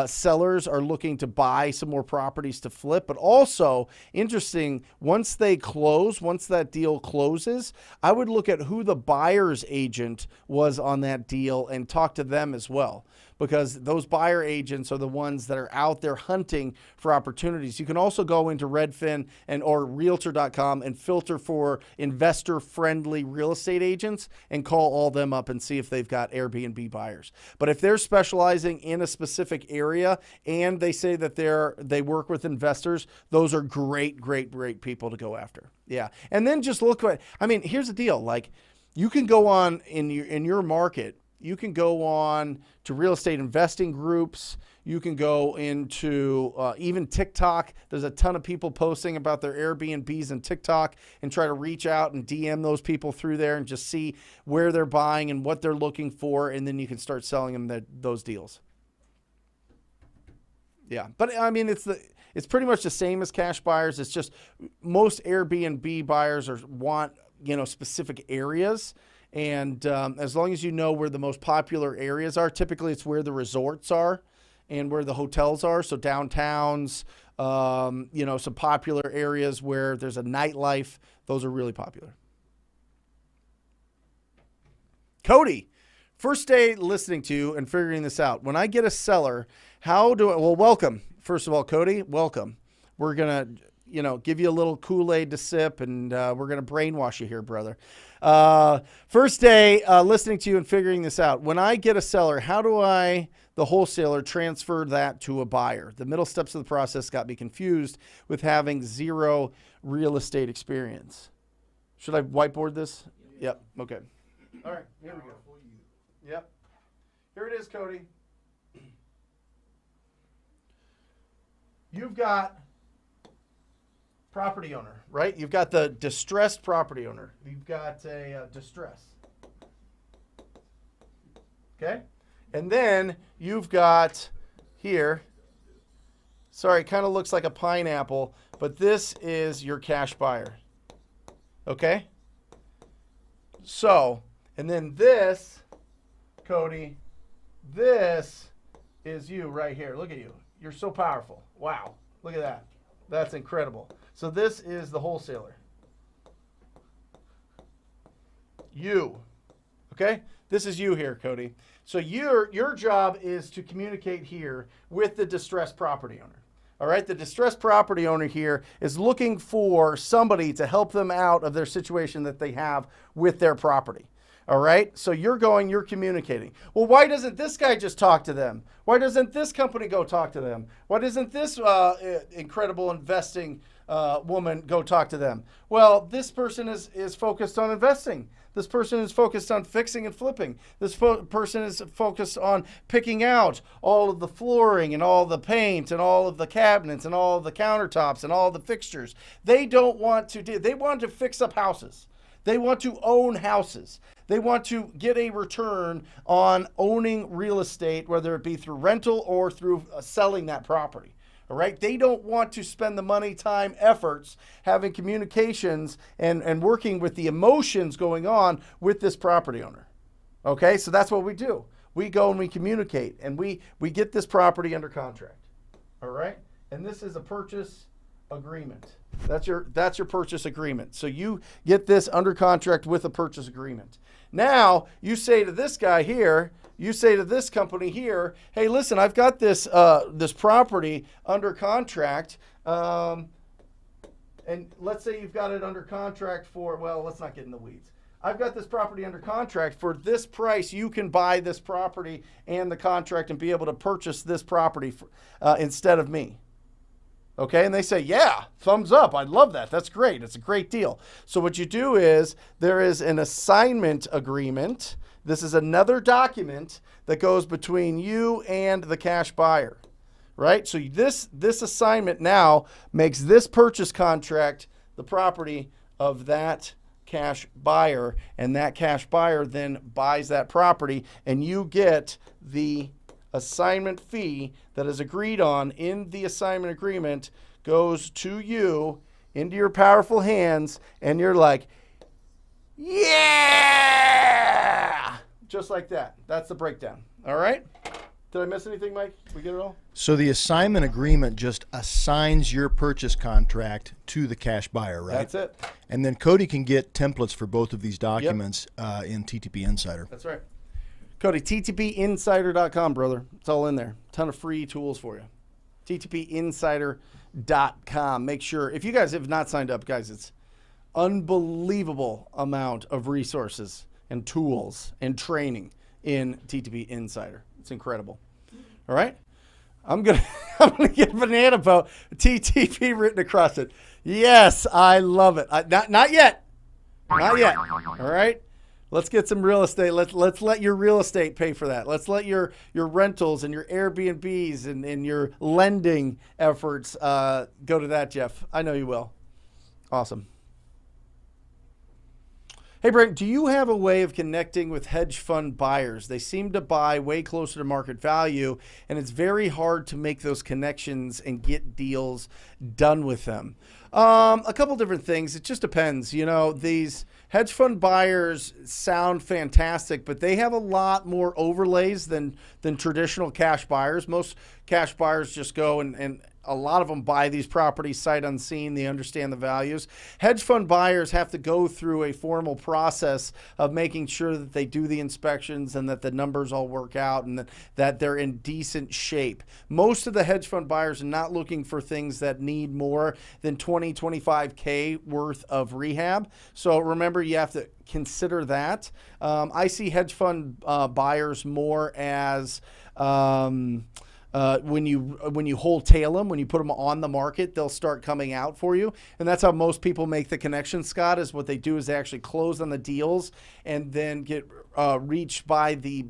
sellers are looking to buy some more properties to flip. But also, interesting, once that deal closes, I would look at who the buyer's agent was on that deal and talk to them as well, because those buyer agents are the ones that are out there hunting for opportunities. You can also go into Redfin or Realtor.com and filter for investor-friendly real estate agents and call all them up and see if they've got Airbnb buyers. But if they're specializing in a specific area and they say that they work with investors, those are great people to go after. Yeah. And then just look at, here's the deal. Like, you can go on in your market. You can go on to real estate investing groups. You can go into even TikTok. There's a ton of people posting about their Airbnbs and TikTok, and try to reach out and DM those people through there and just see where they're buying and what they're looking for, and then you can start selling them those deals. Yeah, but I mean, it's pretty much the same as cash buyers. It's just most Airbnb buyers want specific areas, and as long as you know where the most popular areas are, typically it's where the resorts are and where the hotels are. So downtowns, some popular areas where there's a nightlife. Those are really popular. Cody, first day listening to you and figuring this out. When I get a seller, welcome. First of all, Cody, welcome. We're going to, give you a little Kool-Aid to sip, and we're going to brainwash you here, brother. First day listening to you and figuring this out. When I get a seller, how do I, the wholesaler, transfer that to a buyer? The middle steps of the process got me confused with having zero real estate experience. Should I whiteboard this? Yep. Okay. All right. Here we go. Yep. Here it is, Cody. You've got property owner, right? You've got the distressed property owner. You've got a distress. Okay? And then you've got here, sorry, it kind of looks like a pineapple, but this is your cash buyer. Okay? So, and then this, Cody, this is you right here. Look at you. You're so powerful. Wow. Look at that. That's incredible. So this is the wholesaler. You. Okay? This is you here, Cody. So your job is to communicate here with the distressed property owner. All right? The distressed property owner here is looking for somebody to help them out of their situation that they have with their property. All right? So you're communicating. Well, why doesn't this guy just talk to them? Why doesn't this company go talk to them? Why doesn't this incredible investing woman go talk to them? Well, this person is focused on investing. This person is focused on fixing and flipping. This person is focused on picking out all of the flooring and all the paint and all of the cabinets and all of the countertops and all the fixtures. They want to fix up houses. They want to own houses. They want to get a return on owning real estate, whether it be through rental or through selling that property. All right. They don't want to spend the money, time, efforts having communications and working with the emotions going on with this property owner. Okay. So that's what we do. We go and we communicate, and we get this property under contract. All right. And this is a purchase agreement. That's your purchase agreement. So you get this under contract with a purchase agreement. Now you say to this guy here, you say to this company here, hey, listen, I've got this this property under contract, and let's say you've got it under contract for, well, let's not get in the weeds. I've got this property under contract for this price. You can buy this property and the contract and be able to purchase this property instead of me. Okay, and they say, yeah, thumbs up. I love that. That's great. It's a great deal. So what you do is there is an assignment agreement. This is another document that goes between you and the cash buyer, right? So this assignment now makes this purchase contract the property of that cash buyer, and that cash buyer then buys that property, and you get the assignment fee that is agreed on in the assignment agreement goes to you into your powerful hands, and you're like, yeah, just like that. That's the breakdown. All right. Did I miss anything, Mike? We get it all? So the assignment agreement just assigns your purchase contract to the cash buyer, right? That's it. And then Cody can get templates for both of these documents in TTP Insider. That's right. Cody, ttpinsider.com, brother. It's all in there. Ton of free tools for you. ttpinsider.com. Make sure, if you guys have not signed up, guys, it's unbelievable amount of resources and tools and training in TTP Insider. It's incredible. All right? I'm gonna get banana boat TTP written across it. Yes, I love it. Not yet. Not yet. All right? Let's get some real estate. Let's let your real estate pay for that. Let's let your rentals and your Airbnbs and your lending efforts go to that, Jeff. I know you will. Awesome. Hey, Brent, do you have a way of connecting with hedge fund buyers? They seem to buy way closer to market value, and it's very hard to make those connections and get deals done with them. A couple different things. It just depends. You know, these hedge fund buyers sound fantastic, but they have a lot more overlays than traditional cash buyers. Most cash buyers just go and a lot of them buy these properties sight unseen. They understand the values. Hedge fund buyers have to go through a formal process of making sure that they do the inspections and that the numbers all work out and that they're in decent shape. Most of the hedge fund buyers are not looking for things that need more than 20, 25K worth of rehab. So remember, you have to consider that. I see hedge fund buyers more as when you wholesale them, when you put them on the market, they'll start coming out for you. And that's how most people make the connection, Scott, is what they do is they actually close on the deals and then get reached by the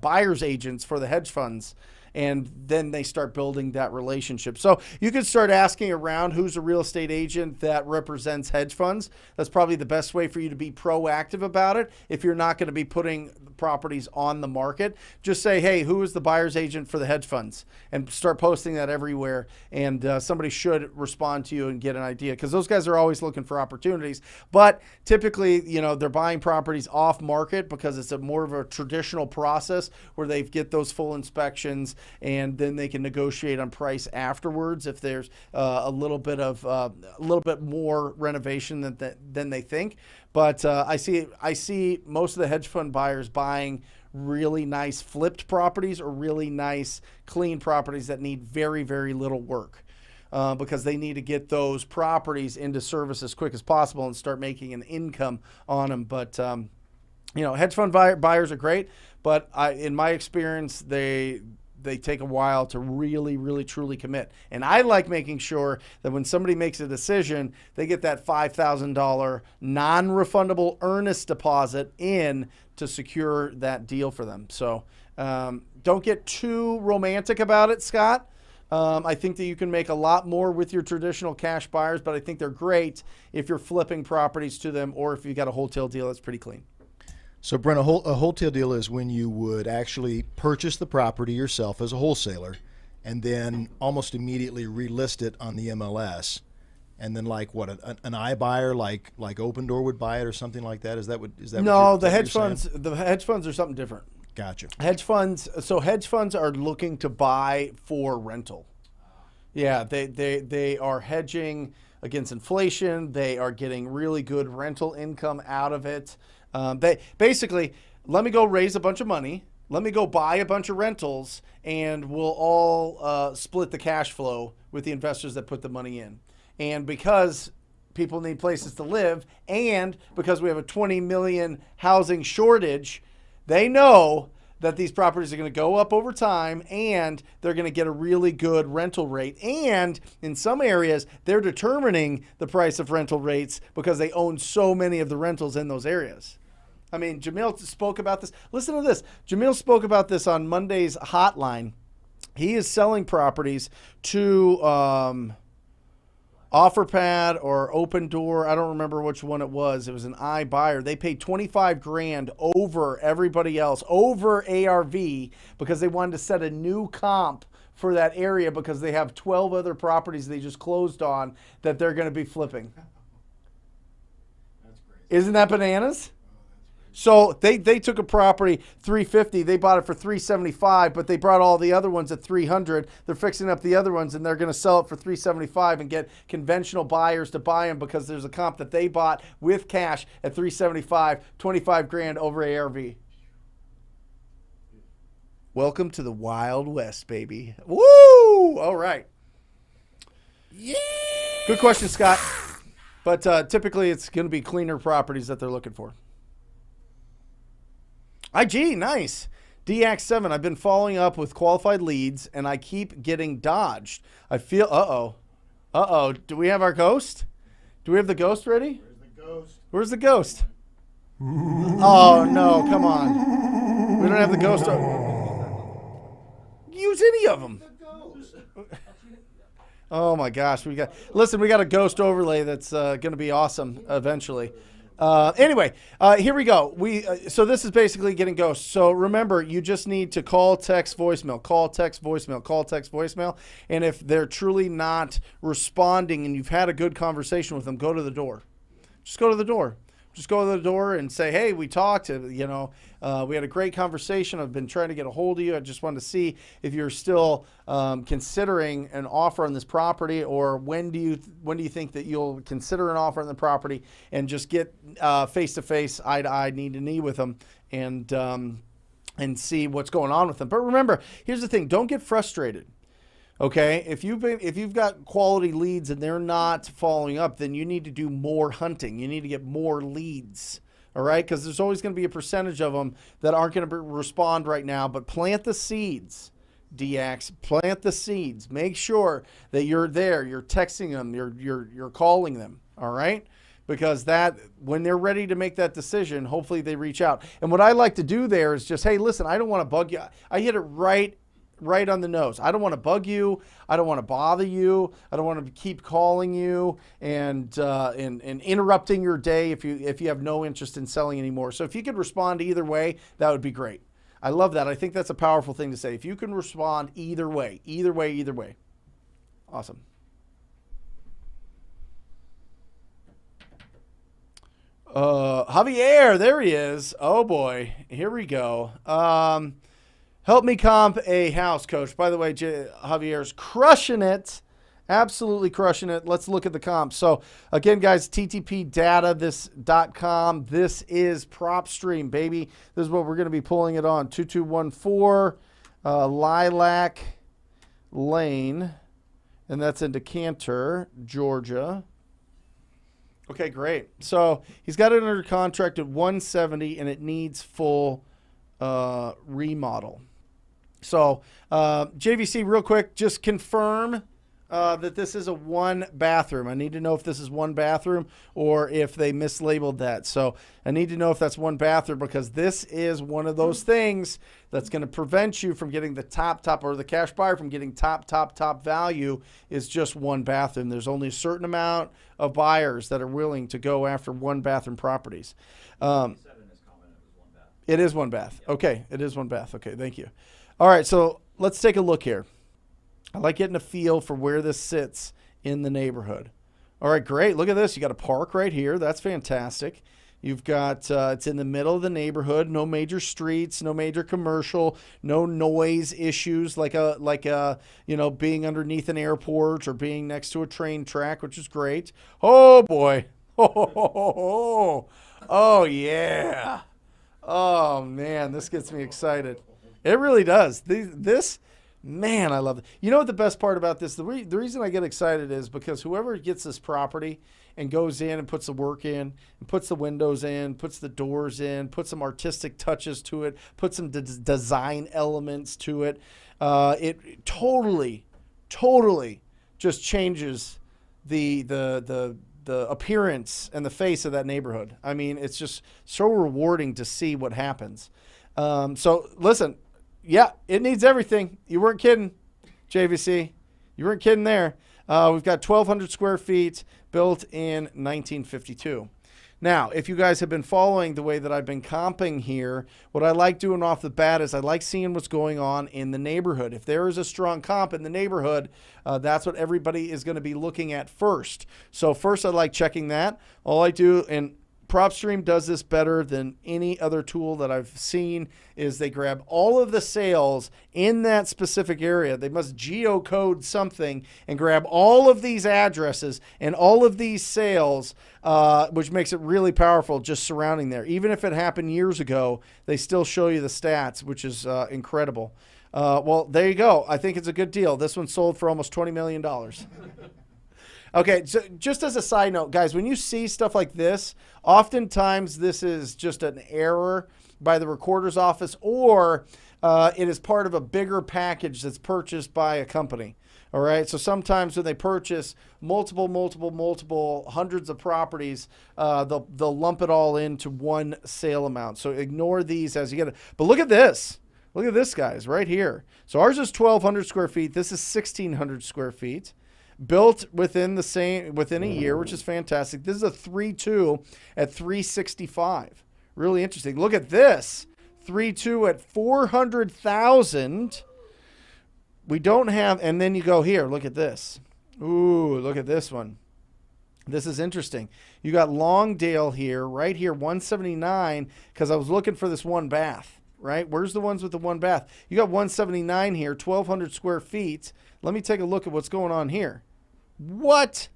buyer's agents for the hedge funds. And then they start building that relationship. So you could start asking around who's a real estate agent that represents hedge funds. That's probably the best way for you to be proactive about it. If you're not going to be putting properties on the market, just say, hey, who is the buyer's agent for the hedge funds? And start posting that everywhere. And somebody should respond to you and get an idea, because those guys are always looking for opportunities. But typically, you know, they're buying properties off market because it's a more of a traditional process where they get those full inspections, and then they can negotiate on price afterwards if there's a little bit more renovation than they think. But I see most of the hedge fund buyers buying really nice flipped properties or really nice clean properties that need very, very little work. Because they need to get those properties into service as quick as possible and start making an income on them. But you know, hedge fund buyers are great, but in my experience, they take a while to really, really, truly commit. And I like making sure that when somebody makes a decision, they get that $5,000 non-refundable earnest deposit in to secure that deal for them. So don't get too romantic about it, Scott. I think that you can make a lot more with your traditional cash buyers, but I think they're great if you're flipping properties to them or if you got a wholesale deal that's pretty clean. So, Brent, a wholesale deal is when you would actually purchase the property yourself as a wholesaler and then almost immediately relist it on the MLS. And then, like what, an iBuyer like Open Door would buy it or something like that? Is that No, the hedge funds are something different. Gotcha. Hedge funds are looking to buy for rental. Yeah, they are hedging against inflation. They are getting really good rental income out of it. They basically, let me go raise a bunch of money. Let me go buy a bunch of rentals, and we'll all split the cash flow with the investors that put the money in. And because people need places to live, and because we have a 20 million housing shortage, they know that these properties are going to go up over time, and they're going to get a really good rental rate. And in some areas, they're determining the price of rental rates because they own so many of the rentals in those areas. I mean, Jamil spoke about this. Listen to this. Jamil spoke about this on Monday's hotline. He is selling properties to OfferPad or Open Door. I don't remember which one it was. It was an iBuyer. They paid $25,000 over everybody else, over ARV, because they wanted to set a new comp for that area because they have 12 other properties they just closed on that they're going to be flipping. That's crazy. Isn't that bananas? So they took a property $350, they bought it for $375, but they brought all the other ones at $300. They're fixing up the other ones, and they're going to sell it for $375 and get conventional buyers to buy them because there's a comp that they bought with cash at $375, $25,000 over ARV. Welcome to the Wild West, baby. Woo! All right. Yeah. Good question, Scott. But typically, it's going to be cleaner properties that they're looking for. IG, nice. DX7, I've been following up with qualified leads, and I keep getting dodged. I feel, uh-oh. Do we have our ghost? Do we have the ghost ready? Where's the ghost? Where's the ghost? Oh, no, come on. We don't have the ghost. Use any of them. Oh my gosh, we got a ghost overlay that's going to be awesome eventually. Anyway, here we go. So this is basically getting ghosts. So remember, you just need to call, text, voicemail, call, text, voicemail, call, text, voicemail. And if they're truly not responding and you've had a good conversation with them, go to the door. Just go to the door. Just go to the door and say, hey, we talked, we had a great conversation. I've been trying to get a hold of you. I just wanted to see if you're still considering an offer on this property, or when do you think that you'll consider an offer on the property, and just get face-to-face, eye-to-eye, knee-to-knee with them and see what's going on with them. But remember, here's the thing. Don't get frustrated. Okay, if you've got quality leads and they're not following up, then you need to do more hunting. You need to get more leads, all right? Because there's always going to be a percentage of them that aren't going to respond right now. But plant the seeds, DX. Plant the seeds. Make sure that you're there. You're texting them. You're calling them, all right? Because that, when they're ready to make that decision, hopefully they reach out. And what I like to do there is just, hey, listen, I don't want to bug you. I hit it right on the nose. I don't want to bug you. I don't want to bother you. I don't want to keep calling you and interrupting your day if you have no interest in selling anymore. So if you could respond either way, that would be great. I love that. I think that's a powerful thing to say. If you can respond either way. Awesome. Javier, there he is. Oh boy, here we go. Help me comp a house, coach. By the way, Javier's crushing it. Absolutely crushing it. Let's look at the comps. So, again, guys, ttpdata.com. This is Propstream, baby. This is what we're going to be pulling it on. 2214 Lilac Lane. And that's in Decanter, Georgia. Okay, great. So, he's got it under contract at 170, and it needs full remodel. So, JVC, real quick, just confirm that this is a one bathroom. I need to know if this is one bathroom or if they mislabeled that. So I need to know if that's one bathroom, because this is one of those things that's going to prevent you from getting the top, or the cash buyer from getting top value, is just one bathroom. There's only a certain amount of buyers that are willing to go after one bathroom properties. It is one bath. Okay, it is one bath. Okay, thank you. All right, so let's take a look here. I like getting a feel for where this sits in the neighborhood. All right, great. Look at this. You got a park right here. That's fantastic. You've got, it's in the middle of the neighborhood. No major streets, no major commercial, no noise issues like being underneath an airport or being next to a train track, which is great. Oh boy. Oh yeah. Oh man, this gets me excited. It really does. Man, I love it. You know what the best part about this, the reason I get excited is because whoever gets this property and goes in and puts the work in and puts the windows in, puts the doors in, puts some artistic touches to it, puts some design elements to it, it totally just changes the appearance and the face of that neighborhood. I mean, it's just so rewarding to see what happens. So listen, yeah, it needs everything. You weren't kidding, JVC. You weren't kidding there. We've got 1,200 square feet, built in 1952. Now, if you guys have been following the way that I've been comping here, what I like doing off the bat is I like seeing what's going on in the neighborhood. If there is a strong comp in the neighborhood, that's what everybody is going to be looking at first. So first, I like checking that. All I do, and Propstream does this better than any other tool that I've seen, is they grab all of the sales in that specific area. They must geocode something and grab all of these addresses and all of these sales, which makes it really powerful just surrounding there. Even if it happened years ago, they still show you the stats, which is incredible. Well, there you go. I think it's a good deal. This one sold for almost $20 million. Okay, so just as a side note, guys, when you see stuff like this, oftentimes this is just an error by the recorder's office, or it is part of a bigger package that's purchased by a company. All All right. So sometimes when they purchase multiple hundreds of properties, they'll lump it all into one sale amount. So ignore these as you get it. But look at this. Look at this, guys, right here. So ours is 1,200 square feet. This is 1,600 square feet. Built within a year, which is fantastic. This is a 3.2 at 365. Really interesting. Look at this. 3.2 at 400,000. We don't have, and then you go here. Look at this. Ooh, look at this one. This is interesting. You got Longdale here, right here, 179, because I was looking for this one bath, right? Where's the ones with the one bath? You got 179 here, 1,200 square feet. Let me take a look at what's going on here. What?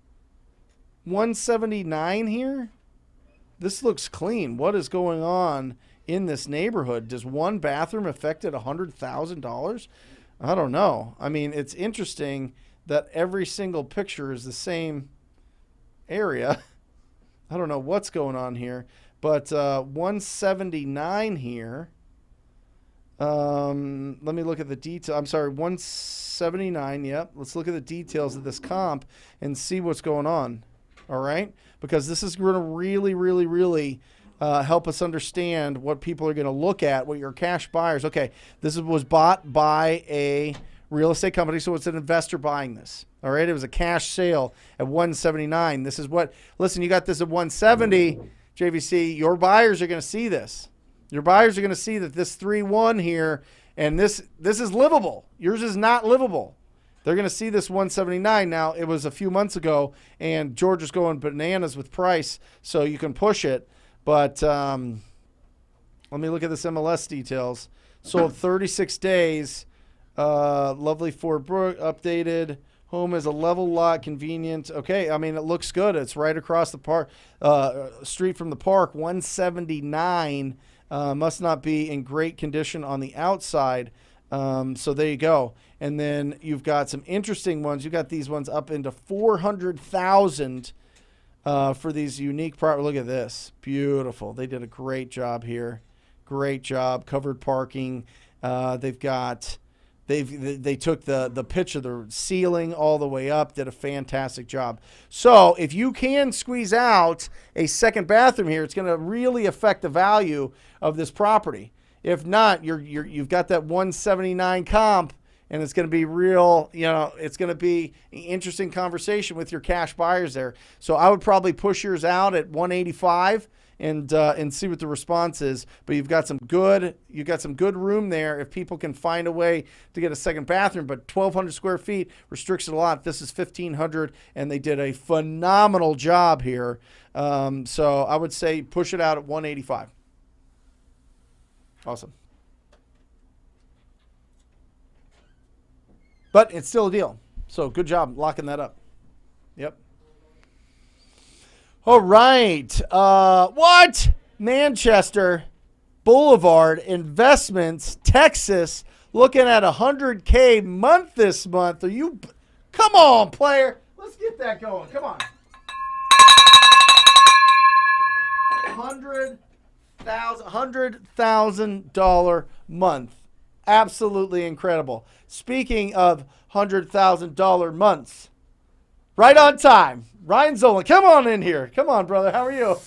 179 here? This looks clean. What is going on in this neighborhood? Does one bathroom affect it $100,000? I don't know. I mean, it's interesting that every single picture is the same area. I don't know what's going on here, but 179 here. Let me look at the detail. I'm sorry, 179. Yep. Let's look at the details of this comp and see what's going on. All right. Because this is going to really help us understand what people are going to look at, what your cash buyers. Okay. This was bought by a real estate company. So it's an investor buying this. All right. It was a cash sale at 179. This is what, listen, you got this at 170, JVC. Your buyers are going to see this. Your buyers are going to see that this 3.1 here, and this is livable. Yours is not livable. They're going to see this 179. Now, it was a few months ago, and George is going bananas with price, so you can push it. But let me look at this MLS details. Sold 36 days. Lovely Fort Brook, updated. Home is a level lot, convenient. Okay, I mean, it looks good. It's right across the park, street from the park, 179. Must not be in great condition on the outside. So there you go. And then you've got some interesting ones. You've got these ones up into 400,000 for these unique properties. Look at this. Beautiful. They did a great job here. Great job. Covered parking. They took the pitch of the ceiling all the way up, did a fantastic job. So if you can squeeze out a second bathroom here, it's going to really affect the value of this property. If not, you've got that 179 comp, and it's going to be real, it's going to be an interesting conversation with your cash buyers there. So I would probably push yours out at 185 and see what the response is. But you've got some good room there if people can find a way to get a second bathroom. But 1,200 square feet restricts it a lot. This is 1,500, and they did a phenomenal job here. So I would say push it out at 185. Awesome. But it's still a deal. So good job locking that up. Yep. All right. What? Manchester Boulevard Investments, Texas, looking at $100K month this month. Are you? Come on, player. Let's get that going. Come on. $100,000 month. Absolutely incredible. Speaking of $100,000 months, right on time. Ryan Zolan, come on in here. Come on, brother. How are you?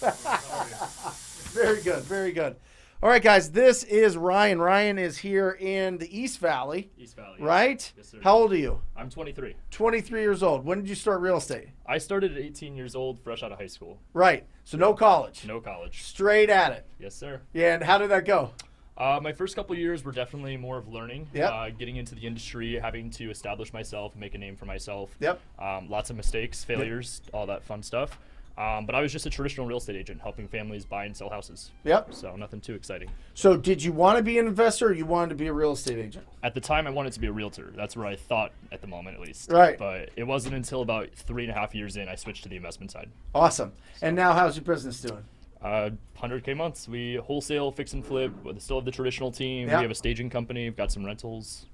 Very good. Very good. All right, guys. This is Ryan. Ryan is here in the East Valley. East Valley. Right? Yes, sir. How old are you? I'm 23. 23 years old. When did you start real estate? I started at 18 years old, fresh out of high school. Right. So no college. No college. Straight at it. Yes, sir. Yeah, and how did that go? My first couple years were definitely more of learning. Yep. Getting into the industry, having to establish myself, make a name for myself. Yep. Lots of mistakes, failures, all that fun stuff. But I was just a traditional real estate agent, helping families buy and sell houses. Yep. So nothing too exciting. So did you want to be an investor, or you wanted to be a real estate agent? At the time, I wanted to be a realtor. That's where I thought at the moment, at least. Right. But it wasn't until about 3.5 years in I switched to the investment side. Awesome. And now how's your business doing? 100K months. We wholesale, fix and flip. We still have the traditional team. Yep. We have a staging company. We've got some rentals.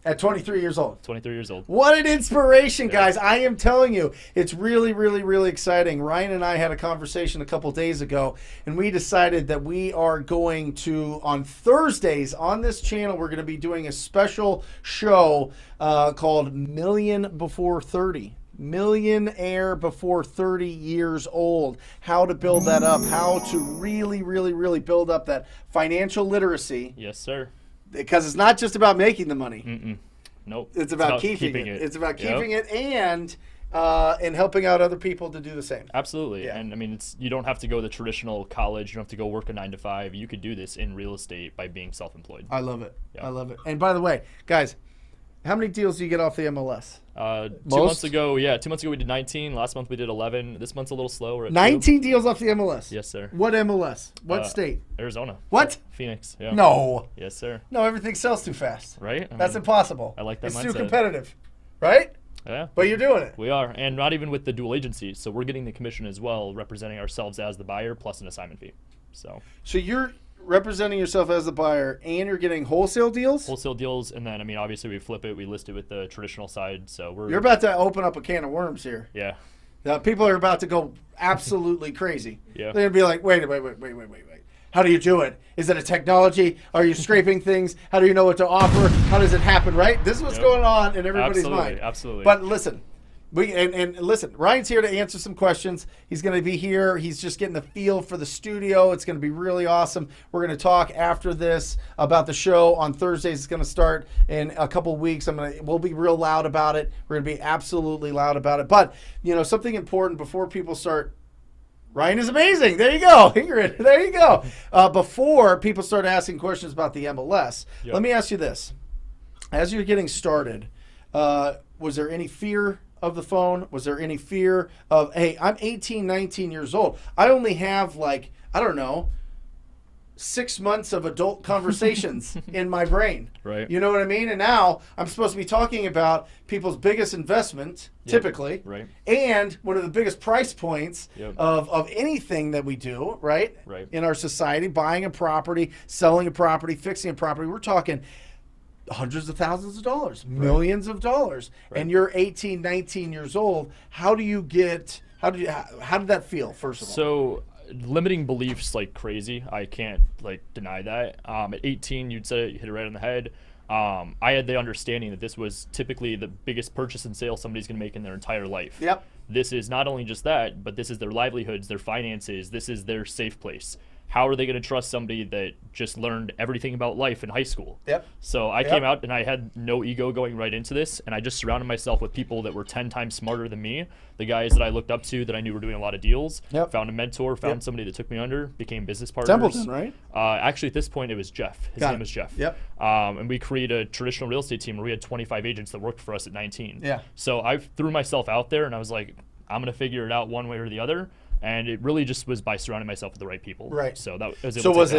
At 23 years old. 23 years old. What an inspiration, guys. I am telling you, it's really, really, really exciting. Ryan and I had a conversation a couple days ago, and we decided that we are going to, on Thursdays on this channel, we're going to be doing a special show called Million Before 30. Millionaire before 30 years old. How to build that up. How to really, really, really build up that financial literacy. Yes, sir. Because it's not just about making the money. Nope. It's about keeping it. It's about keeping it and helping out other people to do the same. Absolutely. Yeah. And I mean, you don't have to go the traditional college. You don't have to go work a 9 to 5. You could do this in real estate by being self-employed. I love it. Yeah. I love it. And by the way, guys, how many deals do you get off the MLS? 2 months ago, we did 19. Last month we did 11. This month's a little slow. We're at 19 deals off the MLS? Yes, sir. What MLS? What state? Arizona. What? Phoenix. Yeah. No. Yes, sir. No, everything sells too fast. Right? That's impossible. I like that It's mindset. too competitive. Right? Yeah. But you're doing it. We are. And not even with the dual agency. So we're getting the commission as well, representing ourselves as the buyer plus an assignment fee. So you're representing yourself as the buyer and you're getting wholesale deals? Wholesale deals, and then, I mean, obviously we flip it. We list it with the traditional side. So we're... You're about to open up a can of worms here. Yeah. People are about to go absolutely crazy. Yeah. They're going to be like, wait. How do you do it? Is it a technology? Are you scraping things? How do you know what to offer? How does it happen, right? This is what's going on in everybody's mind. Absolutely. But listen, listen, Ryan's here to answer some questions. He's going to be here. He's just getting the feel for the studio. It's going to be really awesome. We're going to talk after this about the show on Thursdays. It's going to start in a couple weeks. We'll be real loud about it. We're going to be absolutely loud about it. But, something important before people start. Ryan is amazing. There you go, Ingrid. There you go. Before people start asking questions about the MLS, Let me ask you this. As you're getting started, was there any fear of the phone? Was there any fear of, hey, I'm 18, 19 years old. I only have 6 months of adult conversations in my brain. Right. You know what I mean? And now I'm supposed to be talking about people's biggest investment, typically, right, and one of the biggest price points of anything that we do, right, in our society, buying a property, selling a property, fixing a property. We're talking hundreds of thousands of dollars, millions of dollars, and you're 18, 19 years old. How did that feel, first of all? So limiting beliefs like crazy. I can't deny that. At 18, you'd say you hit it right on the head. I had the understanding that this was typically the biggest purchase and sale somebody's going to make in their entire life. Yep. This is not only just that, but this is their livelihoods, their finances. This is their safe place. How are they going to trust somebody that just learned everything about life in high school? Yep. So I came out and I had no ego going right into this, and I just surrounded myself with people that were 10 times smarter than me, the guys that I looked up to that I knew were doing a lot of deals. Yep. Found a mentor, found somebody that took me under, became business partners. Templeton, right? Actually, at this point, it was Jeff. His name was Jeff. Yep. And we created a traditional real estate team where we had 25 agents that worked for us at 19. Yeah. So I threw myself out there, and I was like, I'm going to figure it out one way or the other. And it really just was by surrounding myself with the right people. Right. So that was. Was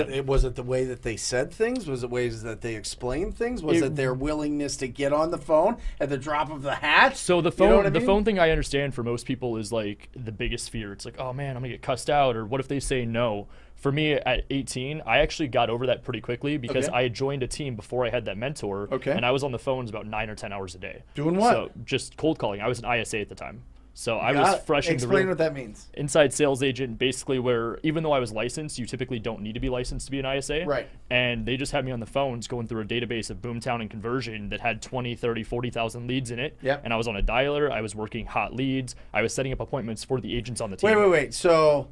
it the way that they said things? Was it ways that they explained things? Was it their willingness to get on the phone at the drop of the hat? So the phone, the phone thing, I understand for most people is like the biggest fear. It's like, oh man, I'm gonna get cussed out, or what if they say no? For me, at 18, I actually got over that pretty quickly because I had joined a team before I had that mentor, and I was on the phones about 9 or 10 hours a day. Doing what? So just cold calling. I was an ISA at the time. So I was fresh in the Explain what that means. Inside sales agent, basically where even though I was licensed, you typically don't need to be licensed to be an ISA. Right. And they just had me on the phones going through a database of Boomtown and Conversion that had 20, 30, 40,000 leads in it. Yep. And I was on a dialer. I was working hot leads. I was setting up appointments for the agents on the team. Wait. So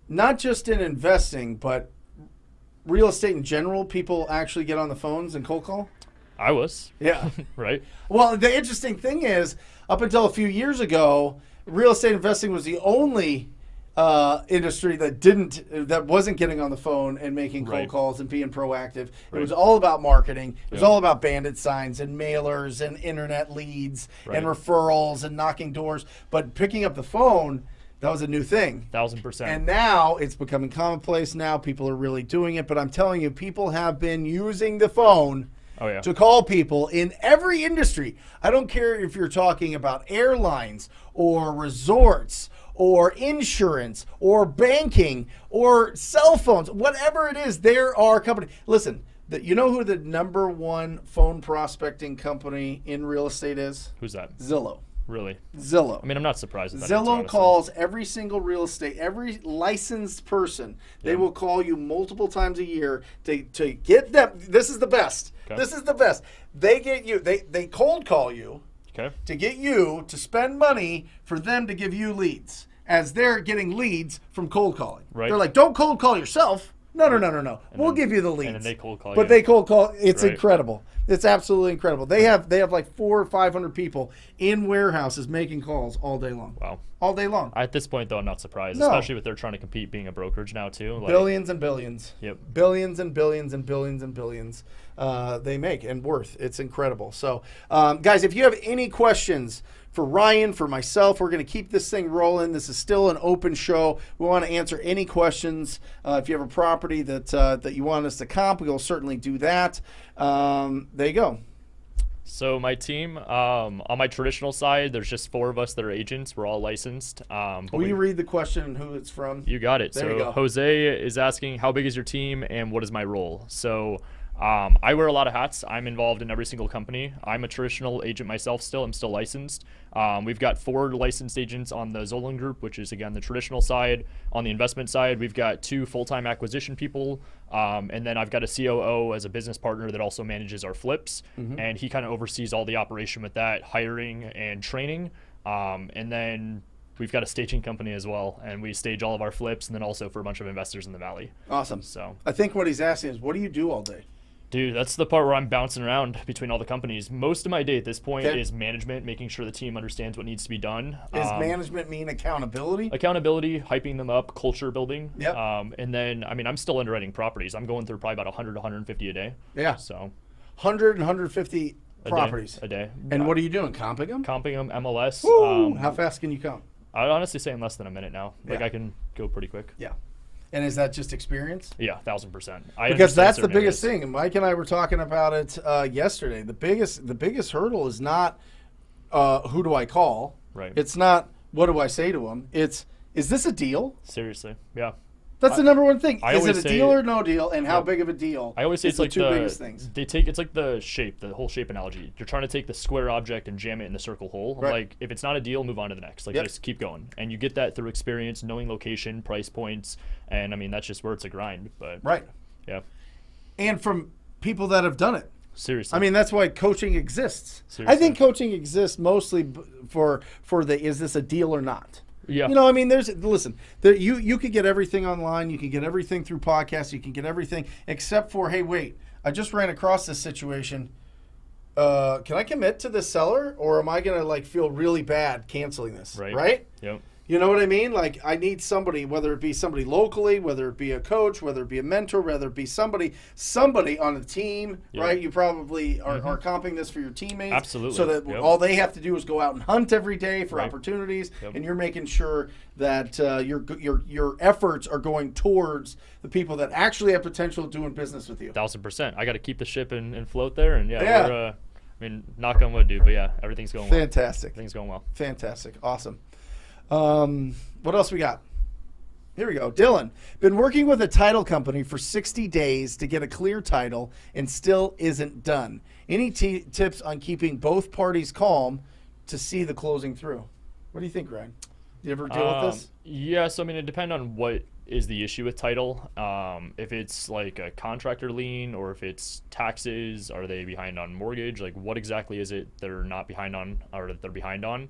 not just in investing, but real estate in general, people actually get on the phones and cold call? I was. Yeah. Right. Well, the interesting thing is, up until a few years ago, real estate investing was the only industry that wasn't getting on the phone and making cold calls and being proactive. It was all about marketing. It was all about bandit signs and mailers and internet leads and referrals and knocking doors. But picking up the phone, that was a new thing. 1000%. And now it's becoming commonplace. Now people are really doing it. But I'm telling you, people have been using the phone to call people in every industry. I don't care if you're talking about airlines or resorts or insurance or banking or cell phones, whatever it is, there are companies. Listen, You know who the number one phone prospecting company in real estate is? Who's that? Zillow. Really? Zillow. I mean, I'm not surprised at that. Zillow honestly. calls every single real estate, every licensed person. They Yeah. will call you multiple times a year to get them. This is the best. Okay. This is the best. They get you. They cold call you Okay. to get you to spend money for them to give you leads, as they're getting leads from cold calling. Right. They're like, don't cold call yourself. No. We'll give you the leads. And then they cold call But you. they cold call. It's Right. incredible. It's absolutely incredible. They have like 400 or 500 people in warehouses making calls all day long. Wow. All day long. At this point, though, I'm not surprised, No. especially with they're trying to compete being a brokerage now too. Like, Billions and billions. Yep. Billions and billions and billions and billions they make and worth. It's incredible. So, guys, if you have any questions for Ryan, for myself, we're going to keep this thing rolling. This is still an open show. We want to answer any questions. If you have a property that you want us to comp, we'll certainly do that. There you go. So my team, on my traditional side, there's just 4 of us that are agents. We're all licensed. But Will you read the question and who it's from? You got it. There So you go. Jose is asking, how big is your team and what is my role? So I wear a lot of hats. I'm involved in every single company. I'm a traditional agent myself still. I'm still licensed. We've got 4 licensed agents on the Wholesaling group, which is, again, the traditional side. On the investment side, we've got 2 full-time acquisition people. And then I've got a COO as a business partner that also manages our flips. And he kind of oversees all the operation with that, hiring and training. And then we've got a staging company as well, and we stage all of our flips, and then also for a bunch of investors in the Valley. Awesome. So, I think what he's asking is, what do you do all day? dude, that's the part where I'm bouncing around between all the companies. Most of my day at this point Okay. is management, making sure the team understands what needs to be done. Does management mean accountability? Accountability, hyping them up, culture building. Yep. And then, I mean, I'm still underwriting properties. I'm going through probably about 100 to 150 a day. Yeah. So 100 and 150 a properties. Day, a day. And what are you doing? Comping them? Comping them, MLS. Woo! How fast can you comp? I'd honestly say in less than a minute now. Like Yeah. I can go pretty quick. Yeah. And is that just experience? Yeah, 1,000%. Because that's the biggest thing. And Mike and I were talking about it yesterday. The biggest hurdle is not who do I call? Right. It's not what do I say to them. It's, is this a deal? Seriously, yeah. That's the number one thing. I Is always it a say- deal or no deal? And how Yep. big of a deal? I always say is it's like the two biggest things. It's like the shape, the whole shape analogy. You're trying to take the square object and jam it in the circle hole. Right. Like if it's not a deal, move on to the next. Like Yep. just keep going, and you get that through experience, knowing location, price points, and I mean that's just where it's a grind. But Right. yeah, And from people that have done it. seriously. I mean, that's why coaching exists. I Seriously. think coaching exists mostly for the is this a deal or not? yeah, You know, I mean, you could get everything online. You can get everything through podcasts. You can get everything except for, hey, wait, I just ran across this situation. Can I commit to this seller, or am I going to like feel really bad canceling this? Right. Right? Yep. You know what I mean? Like, I need somebody, whether it be somebody locally, whether it be a coach, whether it be a mentor, whether it be somebody on the team, Yeah. right? You probably are comping this for your teammates. Absolutely. So that Yep. all they have to do is go out and hunt every day for Right. opportunities, Yep. and you're making sure that your efforts are going towards the people that actually have potential of doing business with you. 1,000%. I got to keep the ship and float there, and yeah, Yeah. We're, I mean, knock on wood, dude. But yeah, everything's going well. Fantastic. Everything's going well. Fantastic. Awesome. What else we got? Here we go. Dylan, been working with a title company for 60 days to get a clear title and still isn't done. Any tips on keeping both parties calm to see the closing through? What do you think, Ryan? You ever deal with this? Yeah, so I mean, it depends on what is the issue with title. If it's like a contractor lien or if it's taxes, are they behind on mortgage? Like, what exactly is it they're not behind on or that they're behind on?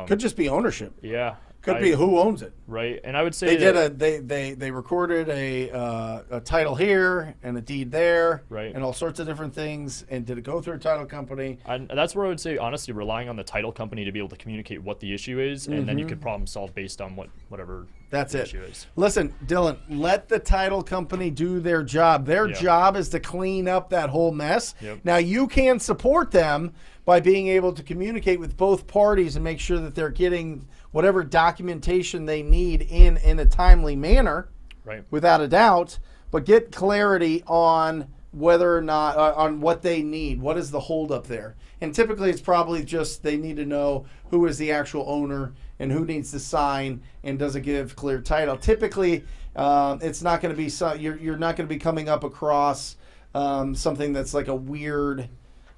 Could just be ownership. Yeah. Could be who owns it. Right, and I would say They recorded a title here and a deed there, Right. and all sorts of different things. And did it go through a title company? and that's where I would say, honestly, relying on the title company to be able to communicate what the issue is, and then you could problem solve based on whatever That's the it. issue is. Listen, Dylan, let the title company do their job. Their Yeah. job is to clean up that whole mess. Yep. Now, you can support them by being able to communicate with both parties and make sure that they're getting whatever documentation they need in a timely manner, Right. without a doubt, but get clarity on whether or not, on what they need. What is the holdup there? And typically it's probably just they need to know who is the actual owner and who needs to sign and does it give clear title. Typically, it's not going to be, you're not going to be coming up across something that's like a weird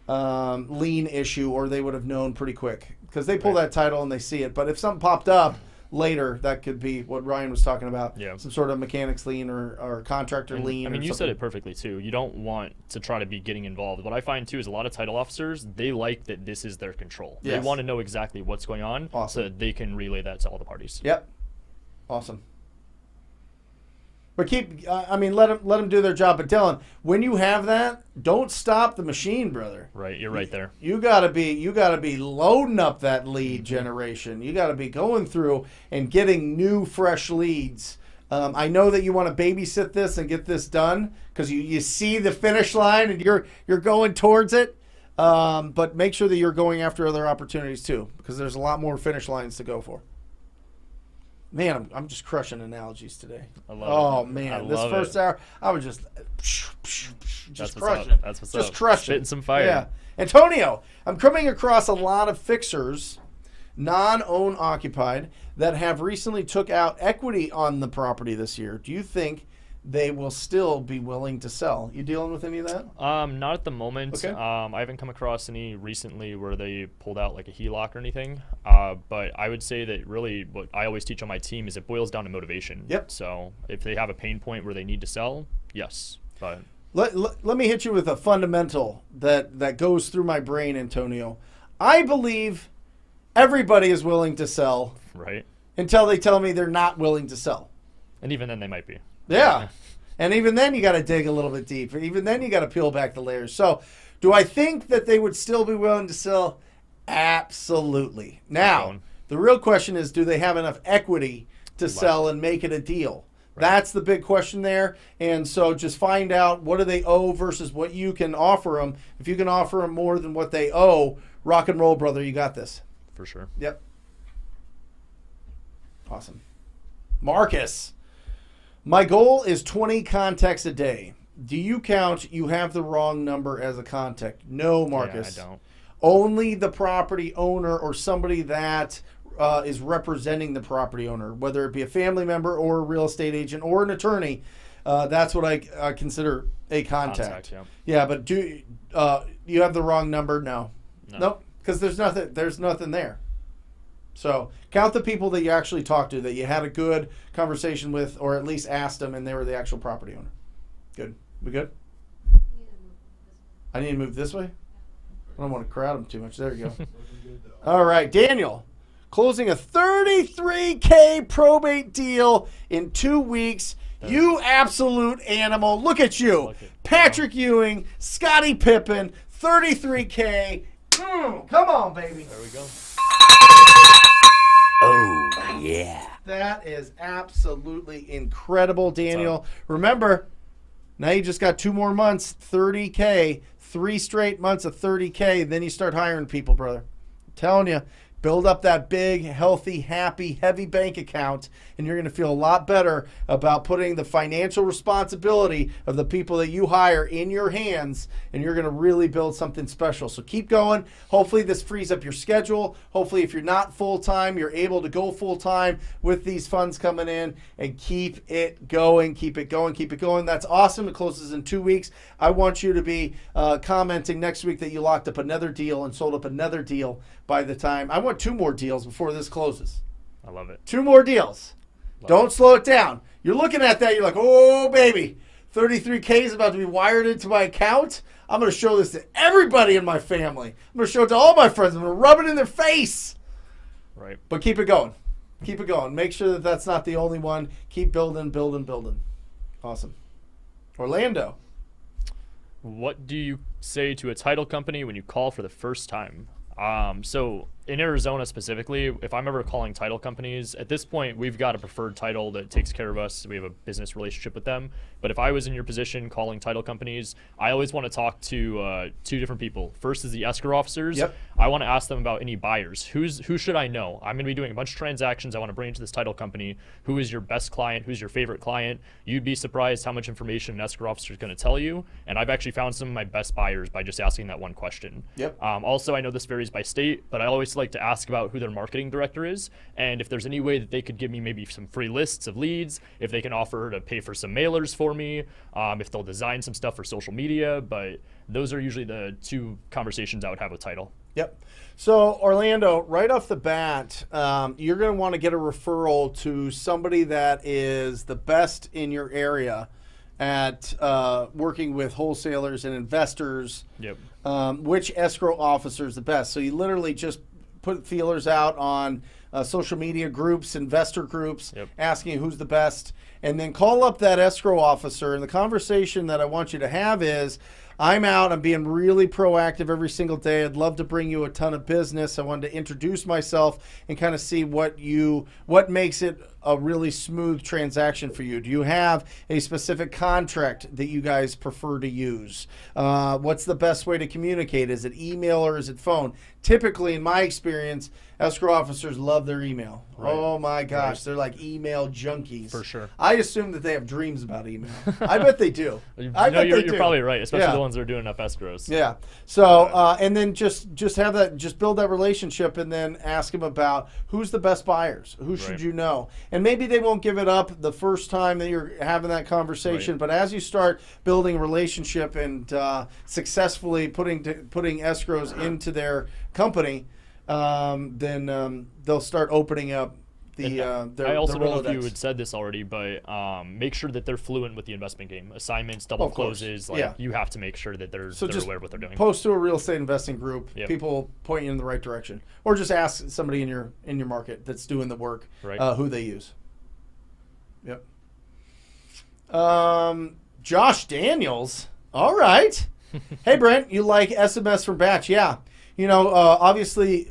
lien issue, or they would have known pretty quick because they pull that title and they see it. But if something popped up later, that could be what Ryan was talking about. Yeah. Some sort of mechanics lien or contractor lien. I mean, or you said something. it perfectly too. You don't want to try to be getting involved. What I find too is a lot of title officers, they like that this is their control. Yes. They want to know exactly what's going on Awesome. so that they can relay that to all the parties. Yep. Awesome. But let them do their job. But Dylan, when you have that, don't stop the machine, brother. Right, you're right there. You gotta be loading up that lead generation. You gotta be going through and getting new, fresh leads. I know that you want to babysit this and get this done because you see the finish line and you're going towards it. But make sure that you're going after other opportunities too, because there's a lot more finish lines to go for. Man, I'm just crushing analogies today. I love it. Man, I this love first it. hour, I was just That's what's crushing. up. That's what's just up. crushing. Spitting some fire. Yeah, Antonio, I'm coming across a lot of fixers, non-own occupied, that have recently took out equity on the property this year. Do you think they will still be willing to sell? You dealing with any of that? Not at the moment. Okay. I haven't come across any recently where they pulled out like a HELOC or anything. But I would say that really what I always teach on my team is it boils down to motivation. Yep. So if they have a pain point where they need to sell, yes. But Let me hit you with a fundamental that goes through my brain, Antonio. I believe everybody is willing to sell right. until they tell me they're not willing to sell. And even then they might be. Yeah. And even then you got to dig a little bit deeper. Even then you got to peel back the layers. So do I think that they would still be willing to sell? Absolutely. Now, the real question is, do they have enough equity to sell and make it a deal? Right. That's the big question there. And so just find out what do they owe versus what you can offer them. If you can offer them more than what they owe, rock and roll, brother. You got this. For sure. Yep. Awesome. Marcus. My goal is 20 contacts a day. Do you count you have the wrong number as a contact? No, Marcus. Yeah, I don't. Only the property owner or somebody that is representing the property owner, whether it be a family member or a real estate agent or an attorney. That's what I consider a contact. Yeah, but do you have the wrong number? No. Nope, because there's nothing there. So count the people that you actually talked to, that you had a good conversation with, or at least asked them, and they were the actual property owner. Good. We good? I need to move this way? I don't want to crowd them too much. There you go. All right, Daniel. Closing a $33K probate deal in 2 weeks. You absolute animal. Look at you. Patrick Ewing, Scottie Pippen, $33K. Come on, baby. There we go. Oh, yeah. That is absolutely incredible, Daniel. Remember, now you just got 2 more months, 30K, 3 straight months of 30K. Then you start hiring people, brother. I'm telling you, build up that big, healthy, happy, heavy bank account, and you're going to feel a lot better about putting the financial responsibility of the people that you hire in your hands, and you're going to really build something special. So keep going. Hopefully this frees up your schedule. Hopefully if you're not full-time, you're able to go full-time with these funds coming in, and keep it going, keep it going, keep it going. That's awesome. It closes in 2 weeks. I want you to be commenting next week that you locked up another deal and sold up another deal by the time. I want 2 more deals before this closes. I love it. 2 more deals. Don't slow it down. You're looking at that, you're like, oh, baby, 33K is about to be wired into my account. I'm going to show this to everybody in my family. I'm going to show it to all my friends. I'm going to rub it in their face. Right. But keep it going. Keep it going. Make sure that that's not the only one. Keep building, building, building. Awesome. Orlando. What do you say to a title company when you call for the first time? So in Arizona specifically, if I'm ever calling title companies, at this point, we've got a preferred title that takes care of us. We have a business relationship with them. But if I was in your position calling title companies, I always want to talk to 2 different people. First is the escrow officers. Yep. I want to ask them about any buyers. Who should I know? I'm going to be doing a bunch of transactions. I want to bring into this title company. Who is your best client? Who's your favorite client? You'd be surprised how much information an escrow officer is going to tell you. And I've actually found some of my best buyers by just asking that one question. Yep. Also, I know this varies by state, but I always like to ask about who their marketing director is, and if there's any way that they could give me maybe some free lists of leads, if they can offer to pay for some mailers for me, if they'll design some stuff for social media. But those are usually the two conversations I would have with title. Yep. So Orlando, right off the bat, you're going to want to get a referral to somebody that is the best in your area at working with wholesalers and investors. Yep. Which escrow officer is the best? So you literally just put feelers out on social media groups, investor groups, Yep. asking who's the best, and then call up that escrow officer. And the conversation that I want you to have is, I'm out. I'm being really proactive every single day. I'd love to bring you a ton of business. I wanted to introduce myself and kind of see what makes it a really smooth transaction for you. Do you have a specific contract that you guys prefer to use? What's the best way to communicate? Is it email or is it phone? Typically, in my experience, escrow officers love their email. Right. Oh my gosh, Right. they're like email junkies. For sure. I assume that they have dreams about email. I bet they do. I No, bet you're they do. probably right, especially Yeah. the ones that are doing enough escrows. Yeah. So and then just have that, just build that relationship, and then ask them about who's the best buyers. Who should Right. you know? And maybe they won't give it up the first time that you're having that conversation, Right. but as you start building a relationship and successfully putting escrows into their company, then they'll start opening up the I also the don't know if you Rolodex. had said this already, but make sure that they're fluent with the investment game. Assignments, double Of course. closes, like Yeah. you have to make sure that they're So just aware of what they're doing. Post to a real estate investing group. Yep. People point you in the right direction, or just ask somebody in your market that's doing the work Right. who they use. Yep. Josh Daniels. All right. Hey Brent, you like SMS from Batch? Yeah. You know, obviously,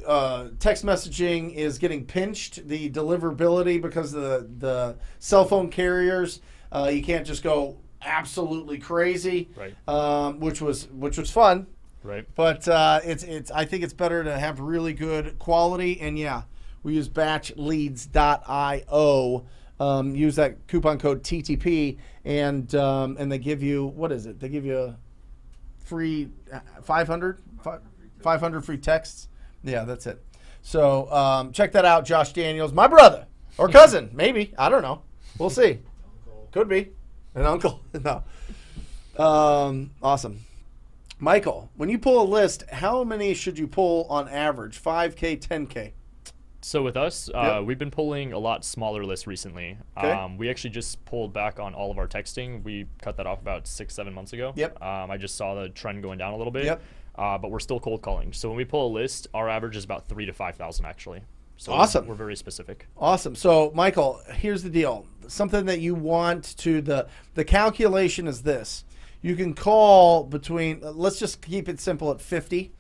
text messaging is getting pinched. The deliverability because of the cell phone carriers. You can't just go absolutely crazy. Right. Which was fun. Right. But it's I think it's better to have really good quality. And yeah, we use batchleads.io. Use that coupon code TTP, and they give you, what is it? They give you a free 500 free texts. Yeah, that's it. So check that out, Josh Daniels, my brother or cousin, maybe. I don't know. We'll see. Could be an uncle. No. Awesome. Michael, when you pull a list, how many should you pull on average? 5K, 10K? So with us, Yep. we've been pulling a lot smaller lists recently. Okay. We actually just pulled back on all of our texting. We cut that off about 6-7 months ago. Yep. I just saw the trend going down a little bit. Yep. But we're still cold calling. So when we pull a list, our average is about 3,000 to 5,000 actually. So Awesome. We're very specific. Awesome. So, Michael, here's the deal. Something that you want to, the calculation is this. You can call between, let's just keep it simple at 50.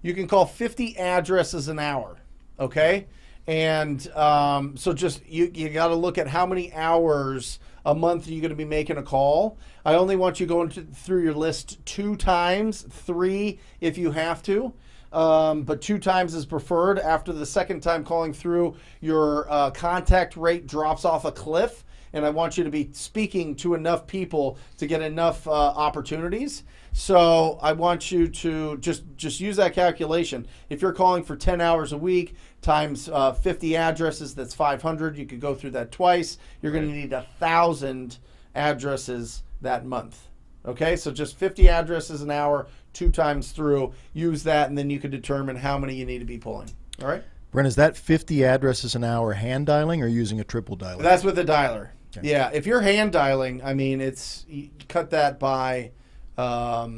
You can call 50 addresses an hour, okay? And so just, you got to look at how many hours a month are you going to be making a call. I only want you going through your list 2 times, 3 if you have to. But 2 times is preferred. After the second time calling through, your contact rate drops off a cliff, and I want you to be speaking to enough people to get enough opportunities. So I want you to just use that calculation. If you're calling for 10 hours a week times 50 addresses, that's 500. You could go through that twice. You're going to need 1,000 addresses that month. Okay, so just 50 addresses an hour, 2 times through. Use that, and then you can determine how many you need to be pulling. All right? Brent, is that 50 addresses an hour hand dialing or using a triple dialer? That's with the dialer. Okay. Yeah, if you're hand dialing, I mean, you cut that by, a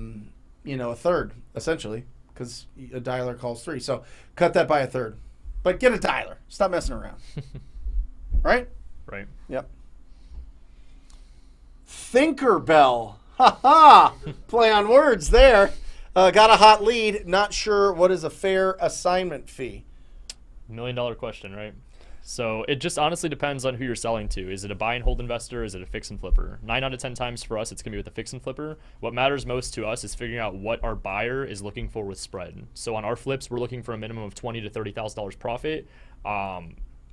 third, essentially, because a dialer calls 3. So cut that by a third. But get a dialer. Stop messing around. Right? Right. Yep. Thinkerbell. Ha ha! Play on words there. Got a hot lead. Not sure what is a fair assignment fee. $1 million question, right? So it just honestly depends on who you're selling to. Is it a buy and hold investor? Is it a fix and flipper? 9 out of 10 times for us, it's going to be with a fix and flipper. What matters most to us is figuring out what our buyer is looking for with spread. So on our flips, we're looking for a minimum of $20,000 to $30,000 profit.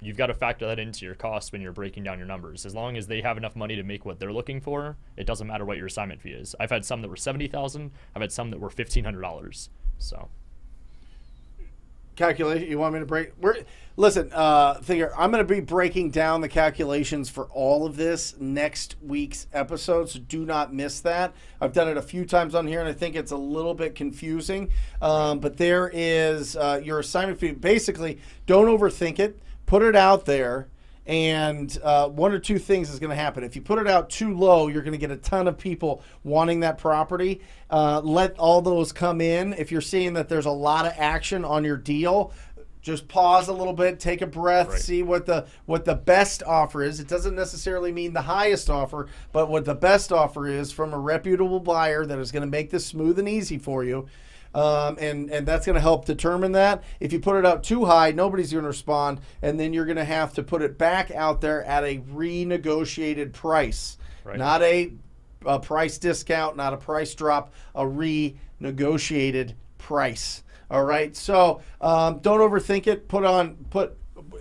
You've got to factor that into your costs when you're breaking down your numbers. As long as they have enough money to make what they're looking for, it doesn't matter what your assignment fee is. I've had some that were $70,000. I've had some that were $1,500. So. calculation. You want me to break? Listen, figure. I'm going to be breaking down the calculations for all of this next week's episode, so do not miss that. I've done it a few times on here, and I think it's a little bit confusing. But there is your assignment fee. Basically, don't overthink it. Put it out there. And one or two things is going to happen. If you put it out too low, you're going to get a ton of people wanting that property. Let all those come in. If you're seeing that there's a lot of action on your deal, just pause a little bit, take a breath, see what the best offer is. It doesn't necessarily mean the highest offer, but what the best offer is from a reputable buyer that is going to make this smooth and easy for you. And that's going to help determine that. If you put it out too high, nobody's going to respond, and then you're going to have to put it back out there at a renegotiated price, not a price discount, not a price drop, a renegotiated price. All right, so don't overthink it. Put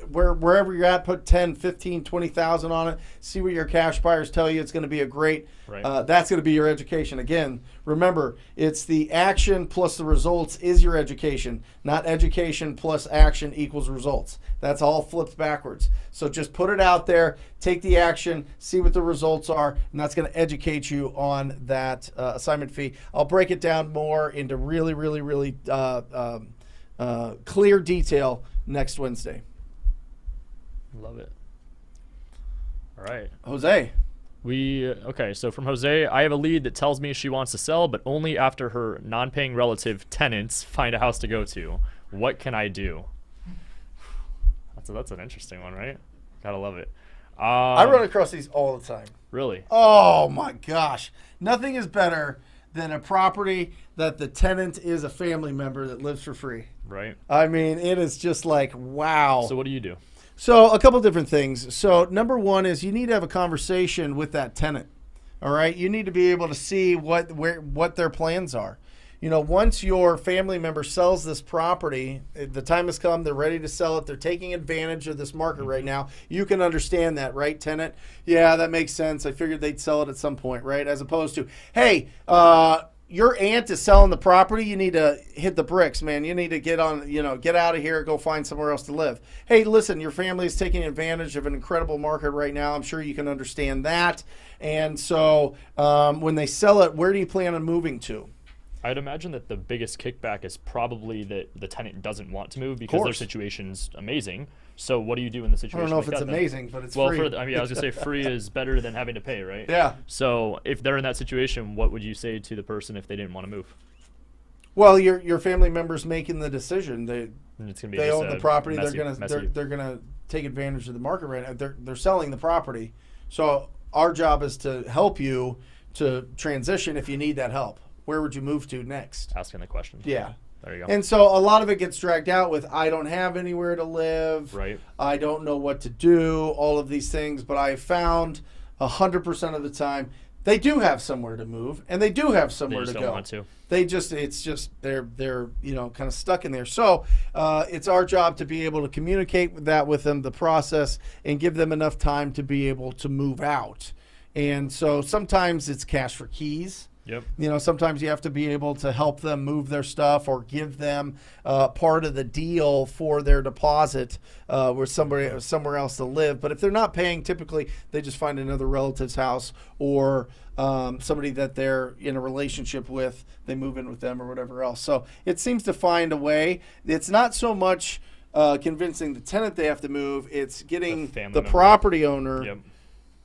wherever you're at, put 10, 15, 20,000 on it. See what your cash buyers tell you. It's going to be a great, that's going to be your education. Again, remember, it's the action plus the results is your education, not education plus action equals results. That's all flipped backwards. So just put it out there, take the action, see what the results are, and that's going to educate you on that assignment fee. I'll break it down more into really, really, really clear detail next Wednesday. Love it. All right. Jose. Okay, so from Jose, I have a lead that tells me she wants to sell, but only after her non-paying relative tenants find a house to go to. What can I do? That's an interesting one, right? Gotta love it. I run across these all the time. Really? Oh my gosh. Nothing is better than a property that the tenant is a family member that lives for free. Right. I mean, it is just like, wow. So what do you do? So a couple different things. So number one is you need to have a conversation with that tenant. All right. You need to be able to see what their plans are. You know, once your family member sells this property, the time has come, they're ready to sell it. They're taking advantage of this market right now. You can understand that, right, tenant? Yeah, that makes sense. I figured they'd sell it at some point, right? As opposed to, hey, your aunt is selling the property. You need to hit the bricks, man. You need to get out of here, go find somewhere else to live. Hey, listen, your family is taking advantage of an incredible market right now. I'm sure you can understand that. And so when they sell it, where do you plan on moving to? I'd imagine that the biggest kickback is probably that the tenant doesn't want to move because their situation's amazing. So what do you do in the situation? I don't know like if it's that, amazing, but it's free. I was gonna say free is better than having to pay, right? Yeah. So if they're in that situation, what would you say to the person if they didn't want to move? Well, your family member's making the decision. They own the property. Messy, they're gonna take advantage of the market right now. They're selling the property. So our job is to help you to transition if you need that help. Where would you move to next? Asking the question. Yeah. There you go. And so a lot of it gets dragged out with, I don't have anywhere to live. Right. I don't know what to do, all of these things. But I found 100% of the time they do have somewhere to move and they do have somewhere to go. They just don't want to. They're kind of stuck in there. So it's our job to be able to communicate with them, the process, and give them enough time to be able to move out. And so sometimes it's cash for keys. Yep. You know, sometimes you have to be able to help them move their stuff or give them part of the deal for their deposit where somewhere else to live. But if they're not paying, typically they just find another relative's house or somebody that they're in a relationship with. They move in with them or whatever else. So it seems to find a way. It's not so much convincing the tenant they have to move. It's getting the property owner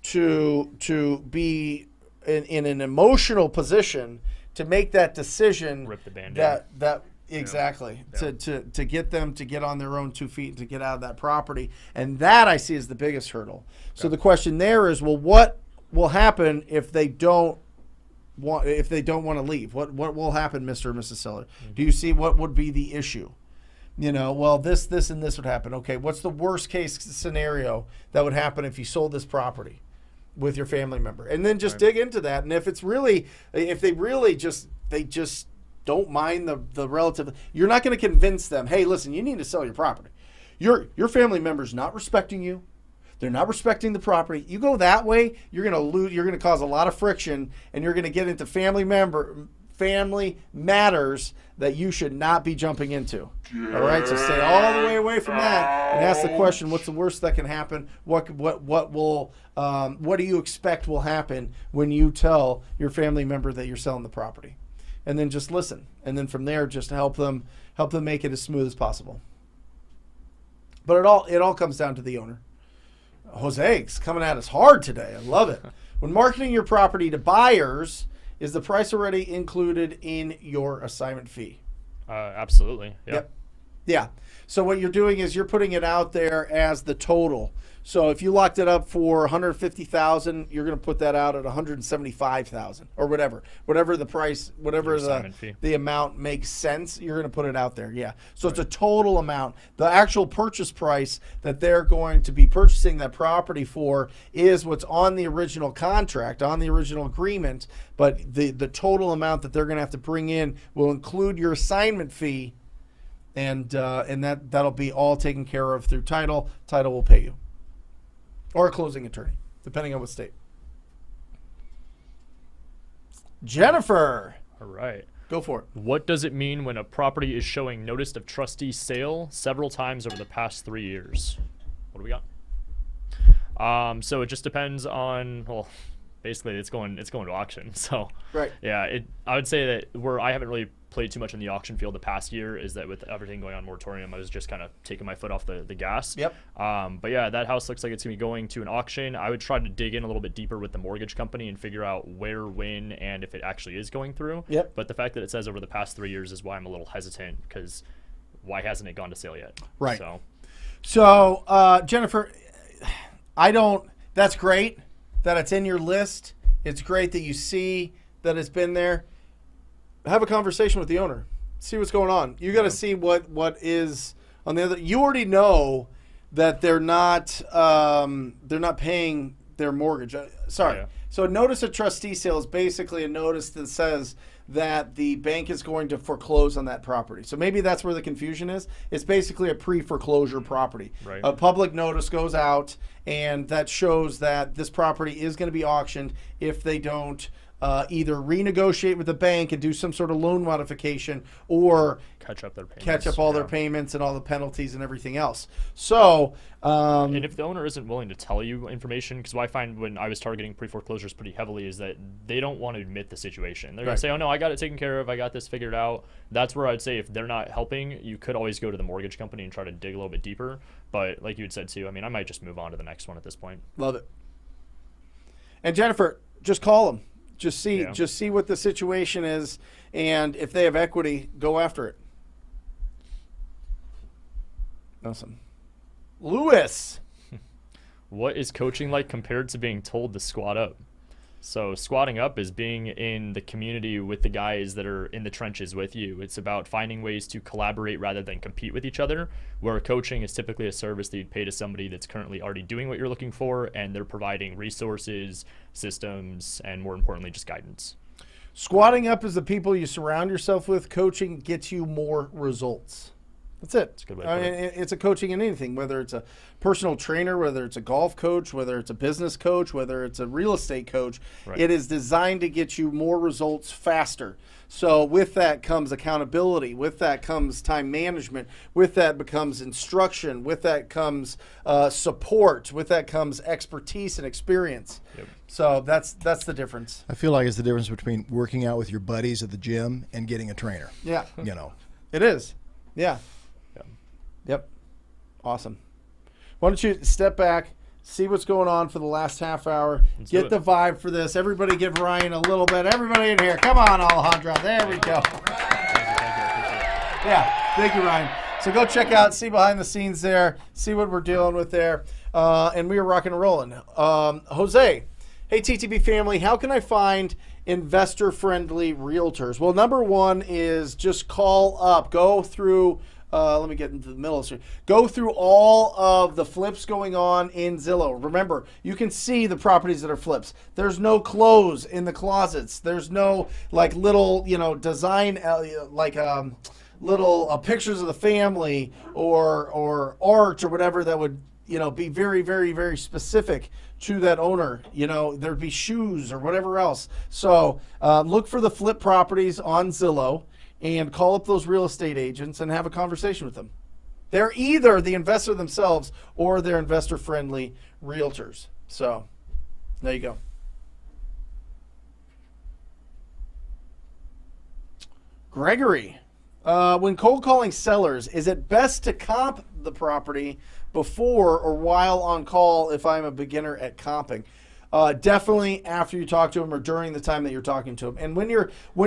to be in an emotional position to make that decision. Rip the Band-Aid. Exactly. Yeah. To get them to get on their own 2 feet and to get out of that property. And that I see as the biggest hurdle. So the question there is, well, what will happen if they don't want to leave? What will happen, Mr. or Mrs. Seller? Mm-hmm. Do you see what would be the issue? You know, well, this, and this would happen. Okay, what's the worst case scenario that would happen if you sold this property with your family member? And then just dig into that. And if they really just don't mind the relative, you're not going to convince them, hey, listen, you need to sell your property. Your family member's not respecting you. They're not respecting the property. You go that way, you're going to cause a lot of friction, and you're going to get into family family matters that you should not be jumping into. All right, so stay all the way away from that and ask the question: what's the worst that can happen? What do you expect will happen when you tell your family member that you're selling the property? And then just listen, and then from there, just help them make it as smooth as possible. But it all comes down to the owner. Jose's coming at us hard today. I love it. When marketing your property to buyers, is the price already included in your assignment fee? Absolutely. Yeah. Yep. Yeah. So what you're doing is you're putting it out there as the total. So if you locked it up for $150,000, you're going to put that out at $175,000 or whatever the price, whatever the amount makes sense. You're going to put it out there. Yeah. So It's a total amount. The actual purchase price that they're going to be purchasing that property for is what's on the original contract, on the original agreement. But the total amount that they're going to have to bring in will include your assignment fee, and that'll be all taken care of through title. Title will pay you. Or a closing attorney, depending on what state. Jennifer. All right. Go for it. What does it mean when a property is showing notice of trustee sale several times over the past 3 years? What do we got? So it just depends on, well, basically it's going to auction. So right. Yeah, I would say that where I haven't really played too much in the auction field the past year is that with everything going on moratorium, I was just kind of taking my foot off the gas. Yep. But yeah, that house looks like it's going to be going to an auction. I would try to dig in a little bit deeper with the mortgage company and figure out where, when, and if it actually is going through. Yep. But the fact that it says over the past 3 years is why I'm a little hesitant, because why hasn't it gone to sale yet? Right. So Jennifer, that's great that it's in your list. It's great that you see that it's been there. Have a conversation with the owner. See what's going on. You got to see what is on the other. You already know that they're not paying their mortgage. Sorry. Yeah. So a notice of trustee sale is basically a notice that says that the bank is going to foreclose on that property. So maybe that's where the confusion is. It's basically a pre-foreclosure property. Right. A public notice goes out, and that shows that this property is going to be auctioned if they don't either renegotiate with the bank and do some sort of loan modification, or catch up their payments. Catch up all their payments and all the penalties and everything else. So, and if the owner isn't willing to tell you information, because what I find when I was targeting pre-foreclosures pretty heavily is that they don't want to admit the situation. They're going to say, oh no, I got it taken care of, I got this figured out. That's where I'd say if they're not helping, you could always go to the mortgage company and try to dig a little bit deeper. But like you had said too, I mean, I might just move on to the next one at this point. Love it. And Jennifer, just call them. Just see what the situation is, and if they have equity, go after it. Awesome. Lewis. What is coaching like compared to being told to squat up? So squatting up is being in the community with the guys that are in the trenches with you. It's about finding ways to collaborate rather than compete with each other, where coaching is typically a service that you'd pay to somebody that's currently already doing what you're looking for, and they're providing resources, systems, and more importantly, just guidance. Squatting up is the people you surround yourself with. Coaching gets you more results. That's it. That's a good way to put it. It's a coaching in anything, whether it's a personal trainer, whether it's a golf coach, whether it's a business coach, whether it's a real estate coach. Right. It is designed to get you more results faster. So with that comes accountability. With that comes time management. With that becomes instruction. With that comes support. With that comes expertise and experience. Yep. So that's the difference. I feel like it's the difference between working out with your buddies at the gym and getting a trainer. Yeah. You know. It is. Yeah. Yep. Awesome. Why don't you step back, see what's going on for the last half hour, get the vibe for this. Everybody give Ryan a little bit. Everybody in here. Come on, Alejandro. There we go. Yeah. Thank you, Ryan. So go check out, see behind the scenes there, see what we're dealing with there. And we are rocking and rolling. Jose, hey, TTB family, how can I find investor-friendly realtors? Well, number one is just call up. Go through... let me get into the middle. Go through all of the flips going on in Zillow. Remember, you can see the properties that are flips. There's no clothes in the closets. There's no like little, design, little pictures of the family or art or whatever that would, be very, very, very specific to that owner. There'd be shoes or whatever else. So look for the flip properties on Zillow and call up those real estate agents and have a conversation with them. They're either the investor themselves or they're investor-friendly realtors. So there you go. Gregory, when cold calling sellers, is it best to comp the property before or while on call if I'm a beginner at comping? Definitely after you talk to them or during the time that you're talking to them. And when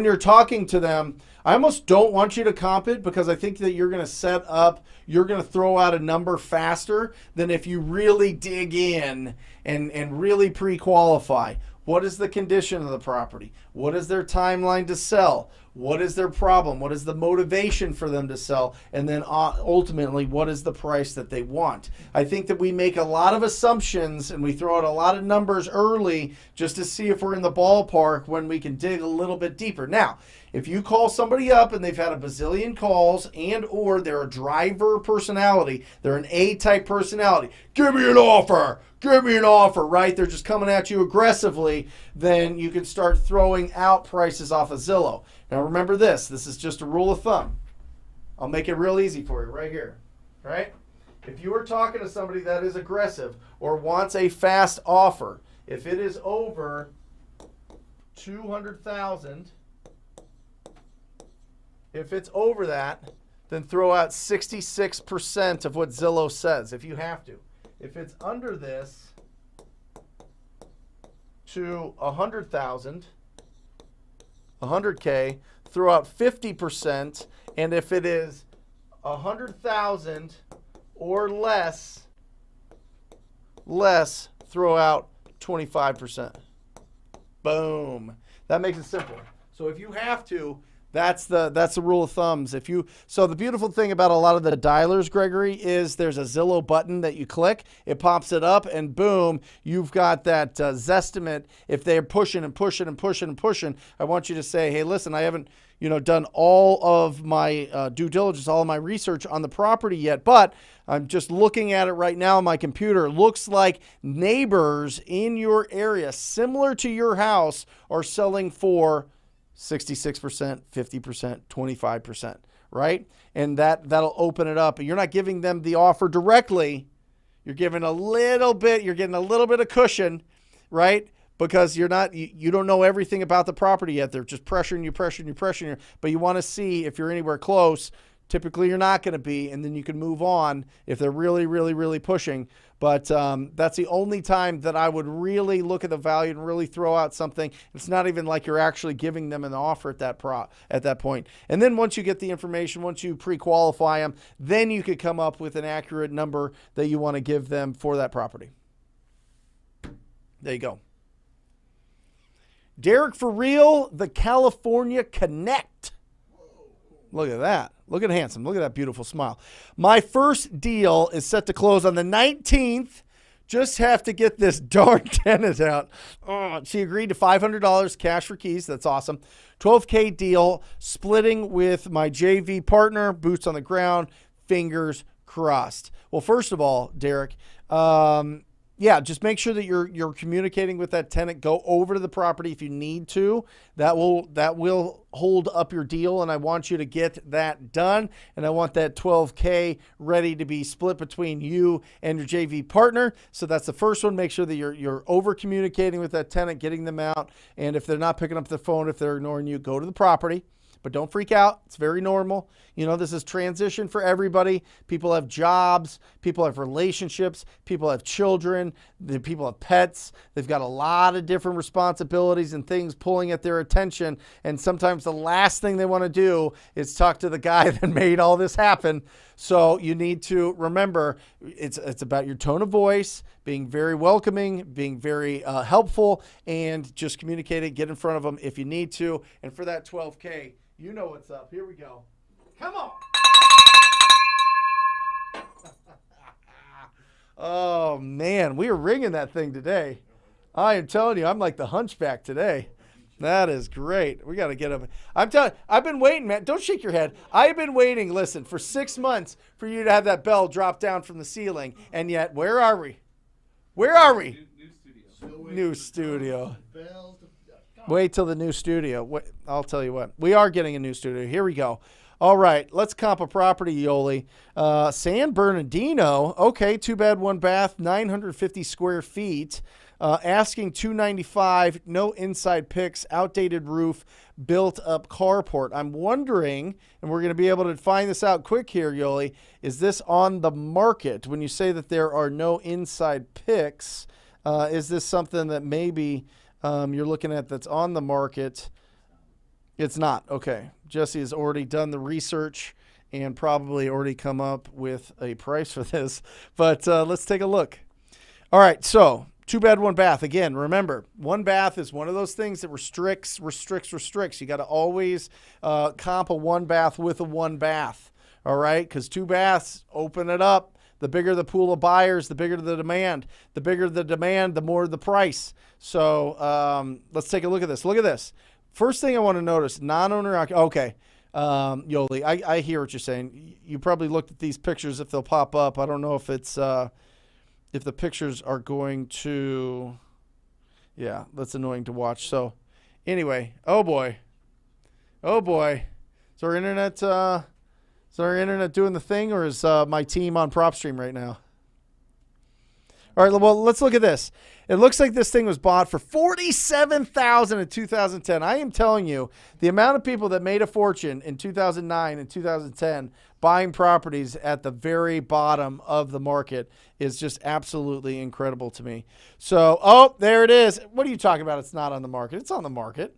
you're talking to them, I almost don't want you to comp it because I think that you're going to throw out a number faster than if you really dig in and really pre-qualify. What is the condition of the property? What is their timeline to sell? What is their problem? What is the motivation for them to sell? And then ultimately, what is the price that they want? I think that we make a lot of assumptions and we throw out a lot of numbers early just to see if we're in the ballpark when we can dig a little bit deeper. Now, if you call somebody up and they've had a bazillion calls and or they're a driver personality, they're an A-type personality, give me an offer, right? They're just coming at you aggressively, then you can start throwing out prices off of Zillow. Now remember this is just a rule of thumb. I'll make it real easy for you right here, right? If you are talking to somebody that is aggressive or wants a fast offer, if it is over 200,000, if it's over that, then throw out 66% of what Zillow says if you have to. If it's under this to 100,000, 100K, throw out 50%, and if it is 100,000 or less, throw out 25%. Boom. That makes it simple. So if you have to, that's the rule of thumbs. So the beautiful thing about a lot of the dialers, Gregory, is there's a Zillow button that you click, it pops it up, and boom, you've got that Zestimate. If they're pushing and pushing and pushing and pushing, I want you to say, hey, listen, I haven't done all of my due diligence, all of my research on the property yet, but I'm just looking at it right now on my computer. It looks like neighbors in your area, similar to your house, are selling for 66%, 50%, 25%, right? And that'll open it up. You're not giving them the offer directly. You're giving a little bit, you're getting a little bit of cushion, right? Because you don't know everything about the property yet. They're just pressuring you, but you want to see if you're anywhere close. Typically, you're not going to be, and then you can move on if they're really, really, really pushing. But that's the only time that I would really look at the value and really throw out something. It's not even like you're actually giving them an offer at that point. And then once you get the information, once you pre-qualify them, then you could come up with an accurate number that you want to give them for that property. There you go. Derek, for real, the California Connect. Look at that. Look at Handsome. Look at that beautiful smile. My first deal is set to close on the 19th. Just have to get this darn tenant out. Oh, she agreed to $500 cash for keys. That's awesome. 12K deal, splitting with my JV partner, boots on the ground, fingers crossed. Well, first of all, Derek, just make sure that you're communicating with that tenant. Go over to the property if you need to. That will hold up your deal, and I want you to get that done. And I want that 12K ready to be split between you and your JV partner. So that's the first one. Make sure that you're over communicating with that tenant, getting them out. And if they're not picking up the phone, if they're ignoring you, go to the property. But don't freak out. It's very normal. This is transition for everybody. People have jobs. People have relationships. People have children. People have pets. They've got a lot of different responsibilities and things pulling at their attention. And sometimes the last thing they want to do is talk to the guy that made all this happen. So you need to remember, it's about your tone of voice, being very welcoming, being very helpful, and just communicate it. Get in front of them if you need to. And for that 12K, you know what's up. Here we go. Come on. Oh, man. We are ringing that thing today. I am telling you, I'm like the hunchback today. That is great. We got to get up. I'm telling. I've been waiting, man. Don't shake your head. I've been waiting. Listen, for 6 months for you to have that bell drop down from the ceiling, and yet, where are we? Where are we? New studio. Wait till the new studio. Wait, I'll tell you what. We are getting a new studio. Here we go. All right, let's comp a property, Yoli. San Bernardino. Okay, 2 bed, 1 bath, 950 square feet. Asking $295, no inside pics, outdated roof, built up carport. I'm wondering, and we're going to be able to find this out quick here, Yoli, is this on the market? When you say that there are no inside pics, is this something that maybe you're looking at that's on the market? It's not. Okay. Jesse has already done the research and probably already come up with a price for this. But let's take a look. All right. So 2 bed, 1 bath. Again, remember, 1 bath is one of those things that restricts. You got to always comp a 1 bath with a 1 bath. All right. Because 2 baths, open it up. The bigger the pool of buyers, the bigger the demand. The bigger the demand, the more the price. So let's take a look at this. Look at this. First thing I want to notice, non-owner, okay, Yoli, I hear what you're saying. You probably looked at these pictures if they'll pop up. I don't know if it's, if the pictures are going to, yeah, that's annoying to watch. So anyway, oh boy. Is our internet doing the thing, or is my team on Propstream right now? All right, well, let's look at this. It looks like this thing was bought for $47,000 in 2010. I am telling you, the amount of people that made a fortune in 2009 and 2010 buying properties at the very bottom of the market is just absolutely incredible to me. So, oh, there it is. What are you talking about? It's not on the market. It's on the market.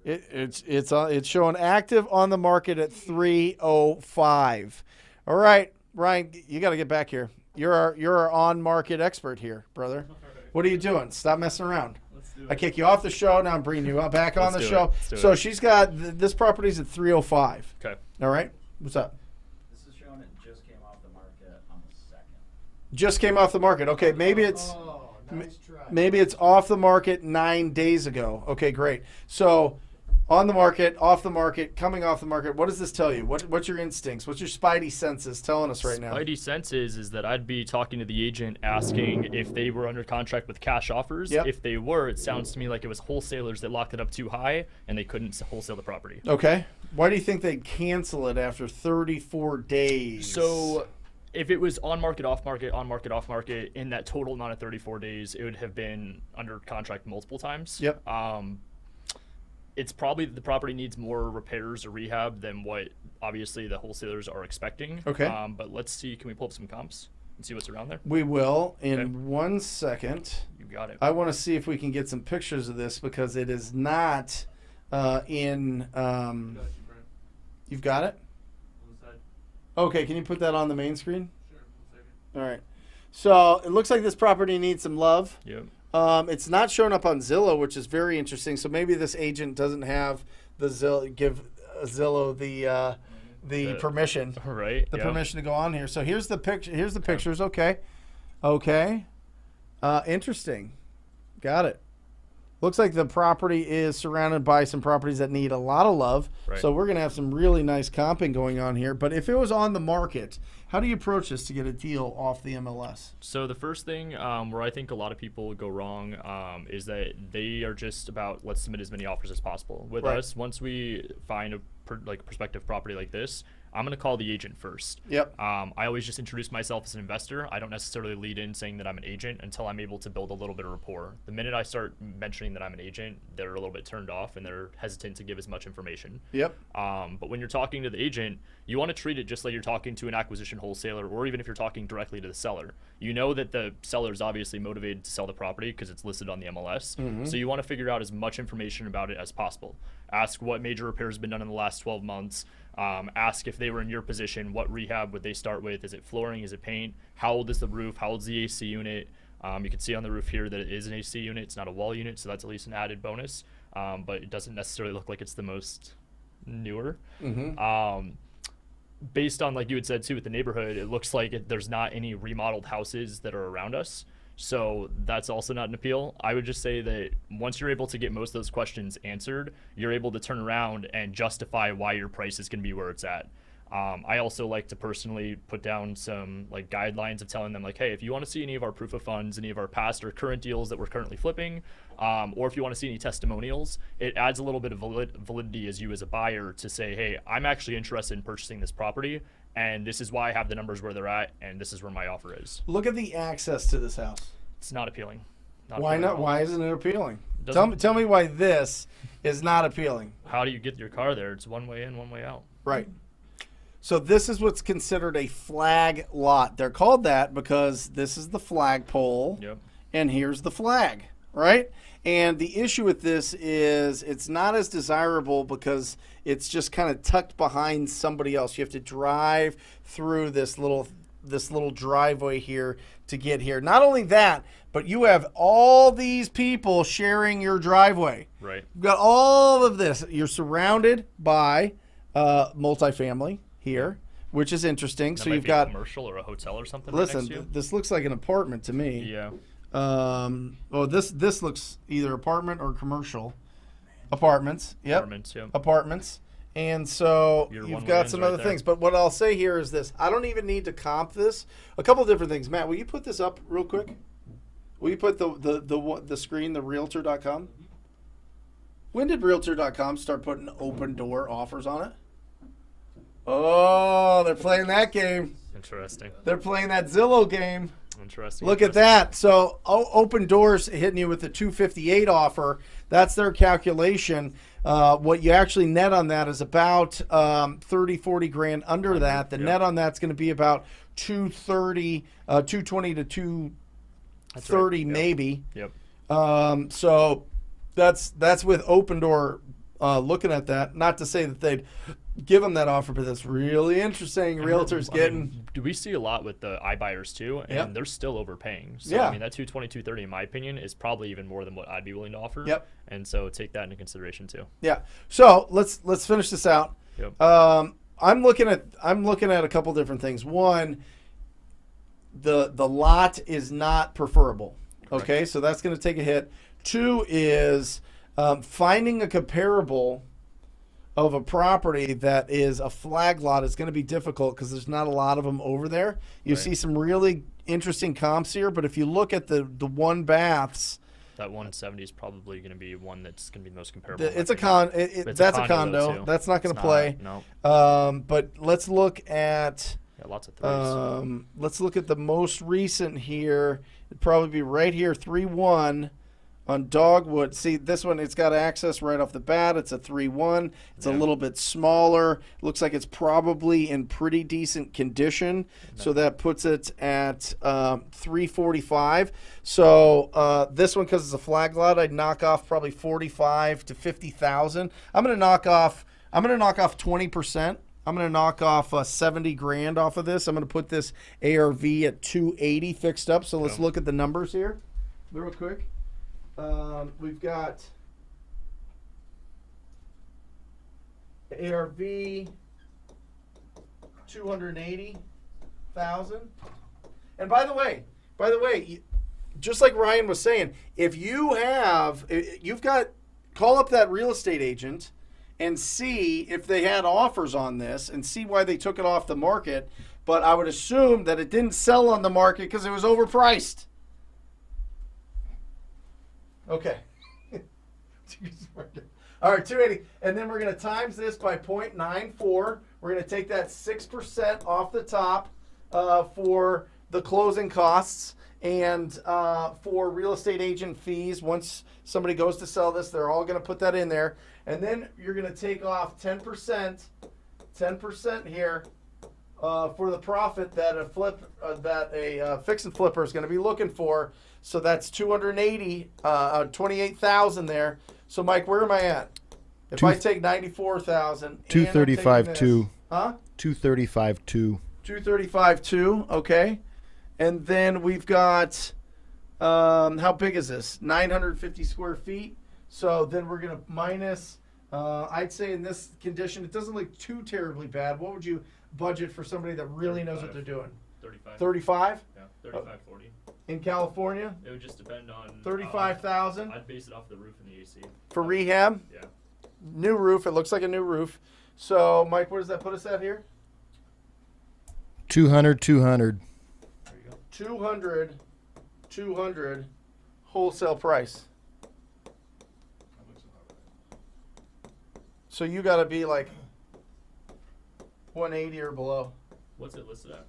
It's showing active on the market at 305. All right, Ryan, you got to get back here. You're our on-market expert here, brother. What are you doing? Stop messing around. Let's do it. I kick you off the show. Now I'm bringing you back on the Let's do show. it. Let's do So it. she's got this property's at 305. Okay. All right. What's up? This is showing it just came off the market on the 2nd. Just came off the market. Okay, maybe it's Oh, nice try. maybe it's off the market 9 days ago. Okay, great. So on the market, off the market, coming off the market. What does this tell you? What's your instincts? What's your spidey senses telling us right now? Spidey sense is that I'd be talking to the agent asking if they were under contract with cash offers. Yep. If they were, it sounds to me like it was wholesalers that locked it up too high and they couldn't wholesale the property. Okay. Why do you think they'd cancel it after 34 days? So if it was on market, off market, in that total amount of 34 days, it would have been under contract multiple times. Yep. It's probably that the property needs more repairs or rehab than what obviously the wholesalers are expecting. Okay. But let's see, can we pull up some comps and see what's around there? We will in Okay. 1 second. You got it. I want to see if we can get some pictures of this because it is not in. You've got it? Okay, can you put that on the main screen? Sure. All right. So it looks like this property needs some love. Yep. It's not showing up on Zillow, which is very interesting. So maybe this agent doesn't have the give Zillow the permission. Right. The yeah. permission to go on here. So here's the picture. Here's the pictures. Okay. Interesting. Got it. Looks like the property is surrounded by some properties that need a lot of love. Right. So we're going to have some really nice comping going on here. But if it was on the market, how do you approach this to get a deal off the MLS? So the first thing where I think a lot of people go wrong is that they are just about let's submit as many offers as possible. With Right. us, once we find a prospective property like this, I'm going to call the agent first. Yep. I always just introduce myself as an investor. I don't necessarily lead in saying that I'm an agent until I'm able to build a little bit of rapport. The minute I start mentioning that I'm an agent, they're a little bit turned off and they're hesitant to give as much information. Yep. But when you're talking to the agent, you want to treat it just like you're talking to an acquisition wholesaler, or even if you're talking directly to the seller. You know that the seller is obviously motivated to sell the property because it's listed on the MLS. So you want to figure out as much information about it as possible. Ask what major repairs have been done in the last 12 months. Ask if they were in your position, what rehab would they start with? Is it flooring? Is it paint? How old is the roof? How old is the AC unit? You can see on the roof here that it is an AC unit. It's not a wall unit, so that's at least an added bonus. But it doesn't necessarily look like it's the most newer. Based on, like you had said too, with the neighborhood, it looks like there's not any remodeled houses that are around us. So that's also not an appeal. I would just say that once you're able to get most of those questions answered, you're able to turn around and justify why your price is going to be where it's at. I also like to personally put down some like guidelines of telling them like, hey, if you want to see any of our proof of funds, any of our past or current deals that we're currently flipping, or if you want to see any testimonials, it adds a little bit of validity as you as a buyer to say, hey, I'm actually interested in purchasing this property, and this is why I have the numbers where they're at, and this is where my offer is. Look at the access to this house. It's not appealing. Why appealing not? at all. Why isn't it appealing? Doesn't- Tell me why this is not appealing. How do you get your car there? It's one way in, one way out. Right. So this is what's considered a flag lot. They're called that because this is the flagpole, Yep. and here's the flag, right? And the issue with this is it's not as desirable because it's just kind of tucked behind somebody else. You have to drive through this little driveway here to get here. Not only that, but you have all these people sharing your driveway. Right. You've got all of this. You're surrounded by multifamily here, which is interesting. That So might you've be got. a commercial or a hotel or something. Listen, right next to this looks like an apartment to me. you. Yeah. Oh, this looks either apartment or commercial. Apartments. Yep. Apartments. Yep. Apartments. And so Your you've one-way got ins some right other there. things. But what I'll say here is this. I don't even need to comp this. A couple different things. Matt, will you put this up real quick? Will you put the screen, the Realtor.com? When did Realtor.com start putting open door offers on it? Oh, they're playing that game. Interesting. They're playing that Zillow game. Interesting. Look at that. So open doors hitting you with the 258 offer. That's their calculation. What you actually net on that is about 30, 40 grand under that. The Yep. net on that's going to be about 230, 220 to 230 Yep. maybe. Yep. So that's with open door looking at that. Not to say that they'd give them that offer, but that's really interesting. Realtors I getting. mean, do we see a lot with the iBuyers too? And Yep. they're still overpaying. So Yeah. I mean, that 220, 230, in my opinion, is probably even more than what I'd be willing to offer. Yep. And so take that into consideration too. Yeah. So let's finish this out. Yep. I'm looking at a couple different things. One, the lot is not preferable. Okay, so that's going to take a hit. Two is finding a comparable of a property that is a flag lot is going to be difficult because there's not a lot of them over there. You Right. see some really interesting comps here, but if you look at the one baths, That 170 is probably going to be one that's going to be the most comparable. in my it's a opinion. con. It's That's a condo, though, condo. too. That's not going It's to play. No. But let's look at. Yeah, lots of threes. Let's look at the most recent here. It'd probably be right here, 3-1 on Dogwood. See, this one, it's got access right off the bat. It's a 3-1. It's a Yeah. little bit smaller. Looks like it's probably in pretty decent condition. So that puts it at 345. So this one, because it's a flag lot, I'd knock off probably 45 to 50,000. I'm gonna knock off 20%. I'm going to knock off 70 grand off of this. I'm going to put this ARV at 280 fixed up. So let's look at the numbers here real quick. We've got ARV 280,000. And by the way, just like Ryan was saying, if you've got, call up that real estate agent and see if they had offers on this and see why they took it off the market. But I would assume that it didn't sell on the market because it was overpriced. Okay. All right, 280. And then we're going to times this by 0.94. We're going to take that 6% off the top for the closing costs and for real estate agent fees. Once somebody goes to sell this, they're all going to put that in there. And then you're going to take off 10% here for the profit that a fix and flipper is going to be looking for. So that's 28,000 there. So Mike, where am I at? If I take 94,000, 235.2. Huh? 235.2. 235.2. Okay. And then we've got how big is this? 950 square feet. So then we're going to minus, I'd say in this condition, it doesn't look too terribly bad. What would you budget for somebody that really knows what they're doing? 35. 35? Yeah, 35, 40. in California? It would just depend on 35,000 I'd base it off the roof and the AC. for rehab. Yeah. New roof. It looks like a new roof. So, Mike, where does that put us at here? 200. There you go. 200 wholesale price. So you got to be like 180 or below. What's it listed at?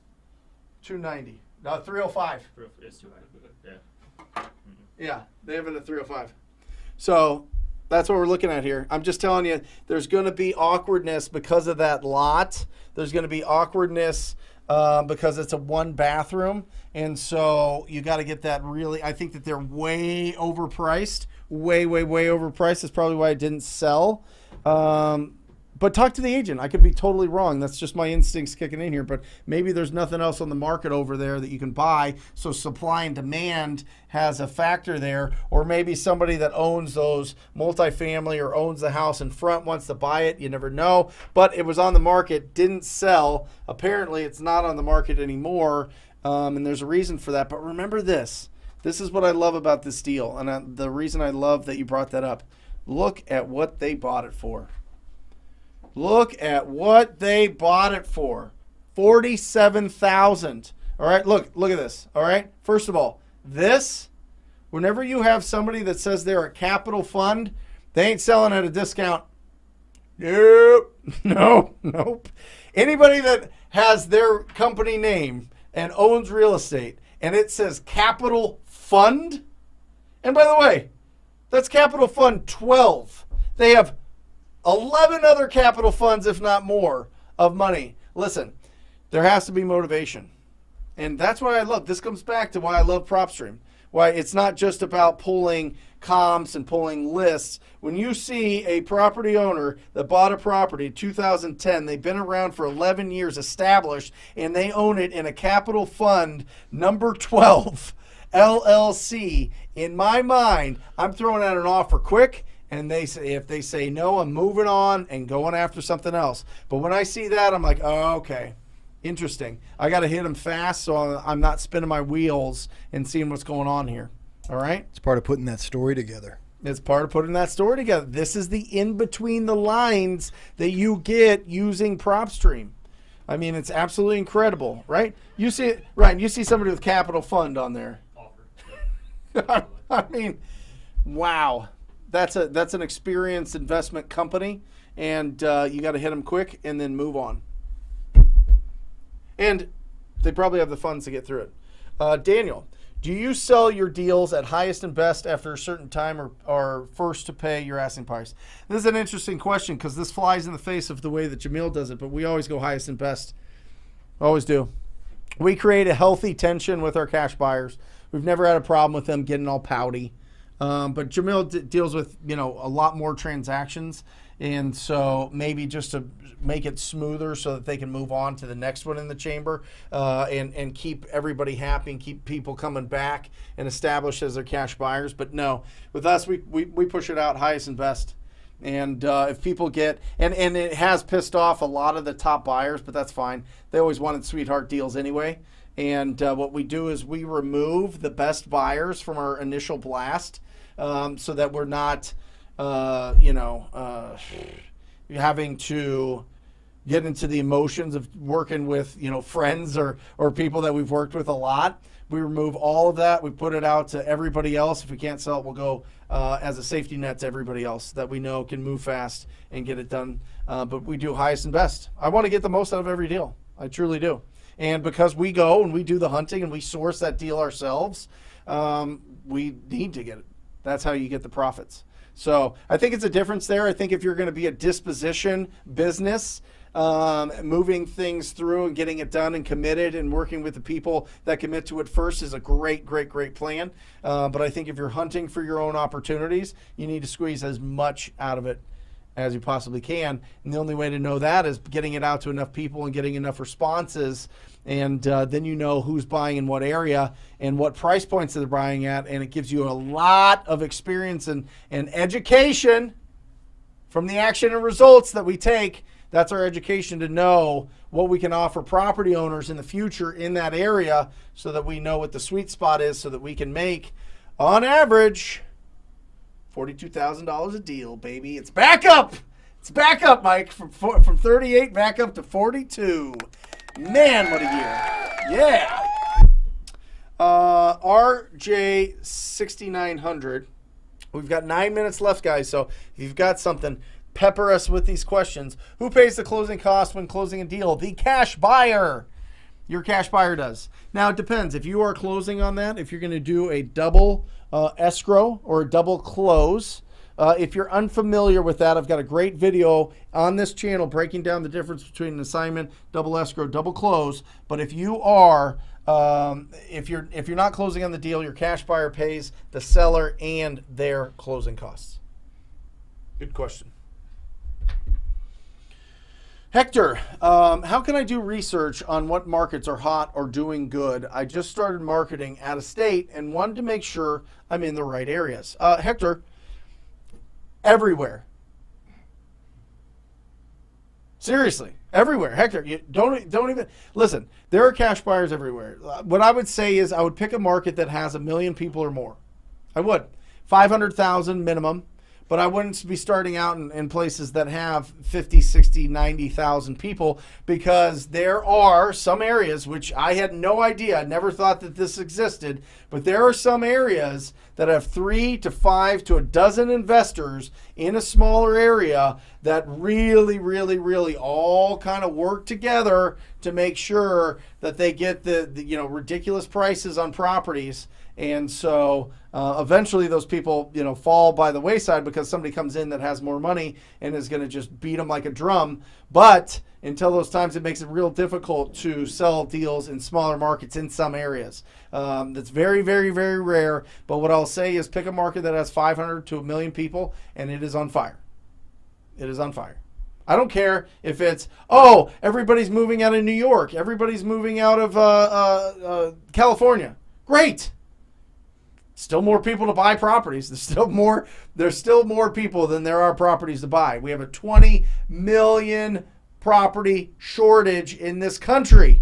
290. No, 305. It's 200. Yeah. Yeah, they have it at 305. So that's what we're looking at here. I'm just telling you, there's going to be awkwardness because of that lot. There's going to be awkwardness because it's a one bathroom. And so you got to get that really, I think that they're way overpriced. Way overpriced. That's probably why it didn't sell. But talk to the agent. I could be totally wrong. That's just my instincts kicking in here. But maybe there's nothing else on the market over there that you can buy. So supply and demand has a factor there. Or maybe somebody that owns those multifamily or owns the house in front wants to buy it. You never know. But it was on the market, didn't sell. Apparently it's not on the market anymore. And there's a reason for that. But remember this. This is what I love about this deal. And the reason I love that you brought that up. Look at what they bought it for. Look at what they bought it for. $47,000. All right, look at this. All right. First of all, this, whenever you have somebody that says they're a capital fund, they ain't selling at a discount. Nope. Nope. Anybody that has their company name and owns real estate and it says capital fund, and by the way, that's capital fund 12. They have 11 other capital funds, if not more, of money. Listen, there has to be motivation. And that's what I love. This comes back to why I love Propstream. Why it's not just about pulling comps and pulling lists. When you see a property owner that bought a property in 2010, they've been around for 11 years established, and they own it in a capital fund number 12, LLC. In my mind, I'm throwing out an offer quick. And they say, if they say no, I'm moving on and going after something else. But when I see that, I'm like, oh, okay, interesting. I got to hit them fast so I'm not spinning my wheels and seeing what's going on here. All right? It's part of putting that story together. It's part of putting that story together. This is the in between the lines that you get using Propstream. I mean, it's absolutely incredible, right? You see, Ryan, you see somebody with capital fund on there. Offer. I mean, wow. That's an experienced investment company, and you got to hit them quick and then move on. And they probably have the funds to get through it. Daniel, do you sell your deals at highest and best after a certain time or first to pay your asking price? This is an interesting question because this flies in the face of the way that Jamil does it, but we always go highest and best. Always do. We create a healthy tension with our cash buyers. We've never had a problem with them getting all pouty. But Jamil deals with, a lot more transactions. And so maybe just to make it smoother so that they can move on to the next one in the chamber and keep everybody happy and keep people coming back and establish as their cash buyers. But no, with us, we push it out highest and best. And if people get, and it has pissed off a lot of the top buyers, but that's fine. They always wanted sweetheart deals anyway. And what we do is we remove the best buyers from our initial blast. So that we're not, having to get into the emotions of working with, friends or people that we've worked with a lot. We remove all of that. We put it out to everybody else. If we can't sell it, we'll go as a safety net to everybody else that we know can move fast and get it done. But we do highest and best. I want to get the most out of every deal. I truly do. And because we go and we do the hunting and we source that deal ourselves, we need to get it. That's how you get the profits. So I think it's a difference there. I think if you're going to be a disposition business, moving things through and getting it done and committed and working with the people that commit to it first is a great plan. But I think if you're hunting for your own opportunities, you need to squeeze as much out of it as you possibly can. And the only way to know that is getting it out to enough people and getting enough responses. And then you know who's buying in what area and what price points they're buying at. And it gives you a lot of experience and education from the action and results that we take That's our education to know what we can offer property owners in the future in that area so that we know what the sweet spot is so that we can make, on average, $42,000 a deal, baby. It's back up. It's back up, Mike, from 38 back up to 42. Man, what a year. Yeah. RJ6900. We've got 9 minutes left, guys, so if you've got something, pepper us with these questions. Who pays the closing cost when closing a deal? The cash buyer. Your cash buyer does. Now, it depends. If you are closing on that, if you're going to do a double escrow or a double close, if you're unfamiliar with that, I've got a great video on this channel breaking down the difference between an assignment, double escrow, double close. But if you are, if you're not closing on the deal, your cash buyer pays the seller and their closing costs. Good question. Hector, how can I do research on what markets are hot or doing good? I just started marketing out of state and wanted to make sure I'm in the right areas. Hector, everywhere. Seriously, everywhere. Hector, you don't even listen. There are cash buyers everywhere. What I would say is I would pick a market that has 1 million people or more. I would. 500,000 minimum. But I wouldn't be starting out in places that have 50, 60, 90,000 people, because there are some areas, which I had no idea, I never thought that this existed, but there are some areas that have 3 to 5 to a dozen investors in a smaller area that really, really, really all kind of work together to make sure that they get the ridiculous prices on properties. And so eventually those people, fall by the wayside because somebody comes in that has more money and is going to just beat them like a drum. But until those times, it makes it real difficult to sell deals in smaller markets in some areas. That's very, very, very rare. But what I'll say is pick a market that has 500 to 1 million people, and it is on fire. It is on fire. I don't care if it's, everybody's moving out of New York. Everybody's moving out of California. Great. Still more people to buy properties. There's still more people than there are properties to buy. We have a 20 million property shortage in this country.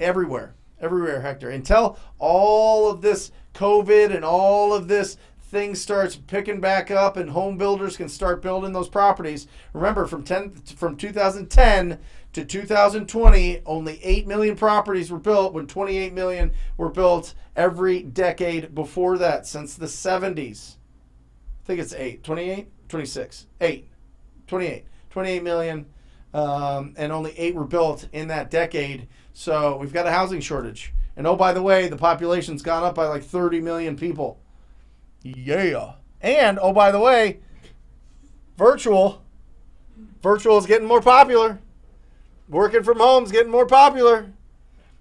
Everywhere, Hector. Until all of this COVID and all of this thing starts picking back up and home builders can start building those properties. Remember, from 2010 to 2020, only 8 million properties were built when 28 million were built every decade before that, since the 70s. I think it's 8, 28, 26, 8, 28, 28 million, and only 8 were built in that decade. So we've got a housing shortage. And oh, by the way, the population's gone up by like 30 million people. Yeah. And oh, by the way, virtual is getting more popular. Working from home is getting more popular.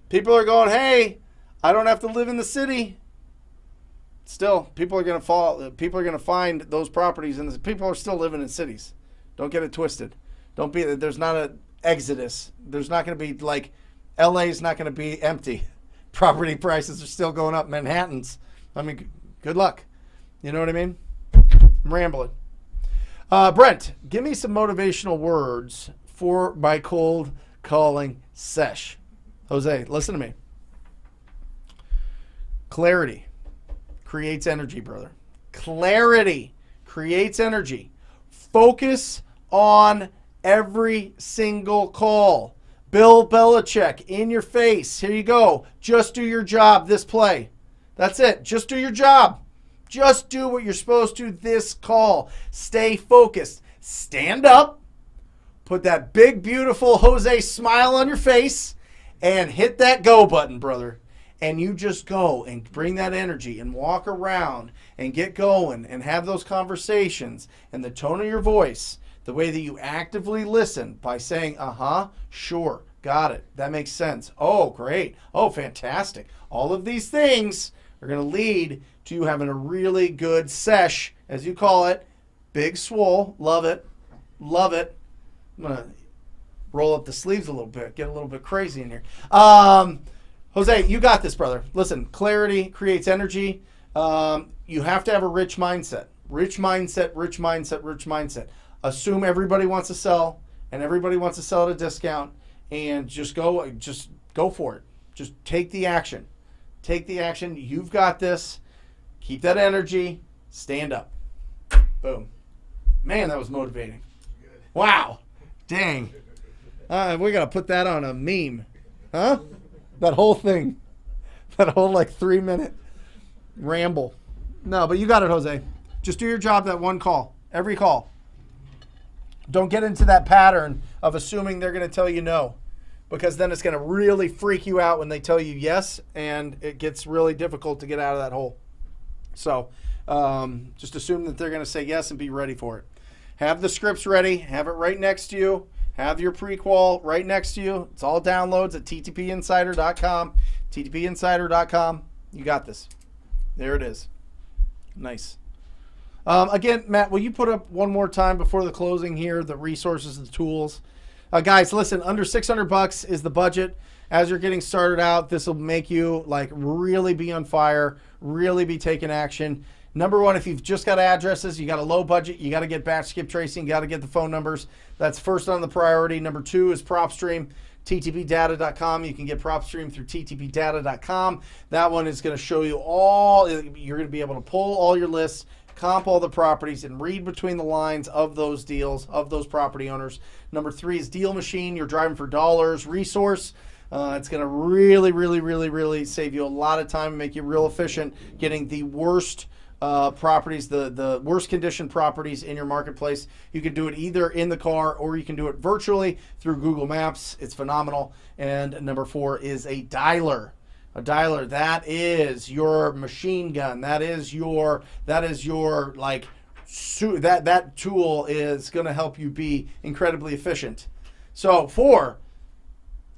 People are going, hey, I don't have to live in the city. Still, people are going to find those properties, and people are still living in cities. Don't get it twisted. There's not an exodus. There's not going to be like, LA's not going to be empty. Property prices are still going up. Manhattan's. I mean, good luck. You know what I mean? I'm rambling. Brent, give me some motivational words for my cold calling sesh. Jose, listen to me. Clarity creates energy, brother. Clarity creates energy. Focus on every single call. Bill Belichick in your face. Here you go. Just do your job this play. That's it. Just do your job. Just do what you're supposed to this call. Stay focused. Stand up. Put that big, beautiful Jose smile on your face and hit that go button, brother. And you just go and bring that energy and walk around and get going and have those conversations, and the tone of your voice, the way that you actively listen by saying, sure, got it, that makes sense, oh, great, oh, fantastic. All of these things are going to lead to you having a really good sesh, as you call it. Big swole, love it, love it. I'm going to roll up the sleeves a little bit, get a little bit crazy in here. Jose, you got this, brother. Listen, clarity creates energy. You have to have a rich mindset. Rich mindset, rich mindset, rich mindset. assume everybody wants to sell and everybody wants to sell at a discount, and just go for it. Just take the action. Take the action. You've got this. Keep that energy. Stand up. Boom. Man, that was motivating. Wow. Dang. We got to put that on a meme. Huh? That whole thing. That whole 3-minute ramble. No, but you got it, Jose. Just do your job that one call. Every call. Don't get into that pattern of assuming they're going to tell you no, because then it's going to really freak you out when they tell you yes, and it gets really difficult to get out of that hole. So just assume that they're going to say yes and be ready for it. Have the scripts ready. Have it right next to you. Have your pre-qual right next to you. It's all downloads at ttpinsider.com. ttpinsider.com. You got this. There it is. Nice. Again, Matt, will you put up one more time before the closing here, the resources and the tools? Guys, listen, under $600 is the budget. As you're getting started out, this will make you really be on fire, really be taking action. Number one, if you've just got addresses, you got a low budget, you got to get Batchskip tracing, got to get the phone numbers. That's first on the priority. Number two is Propstream, ttpdata.com. You can get Propstream through ttpdata.com. That one is going to show you you're going to be able to pull all your lists, comp all the properties, and read between the lines of those deals, of those property owners. Number three is Deal Machine, your driving for dollars resource. It's going to really save you a lot of time and make you real efficient getting the worst properties, the worst condition properties in your marketplace. You can do it either in the car or you can do it virtually through Google Maps. It's phenomenal. And number four is a dialer. A dialer, that is your machine gun. That tool is going to help you be incredibly efficient. So for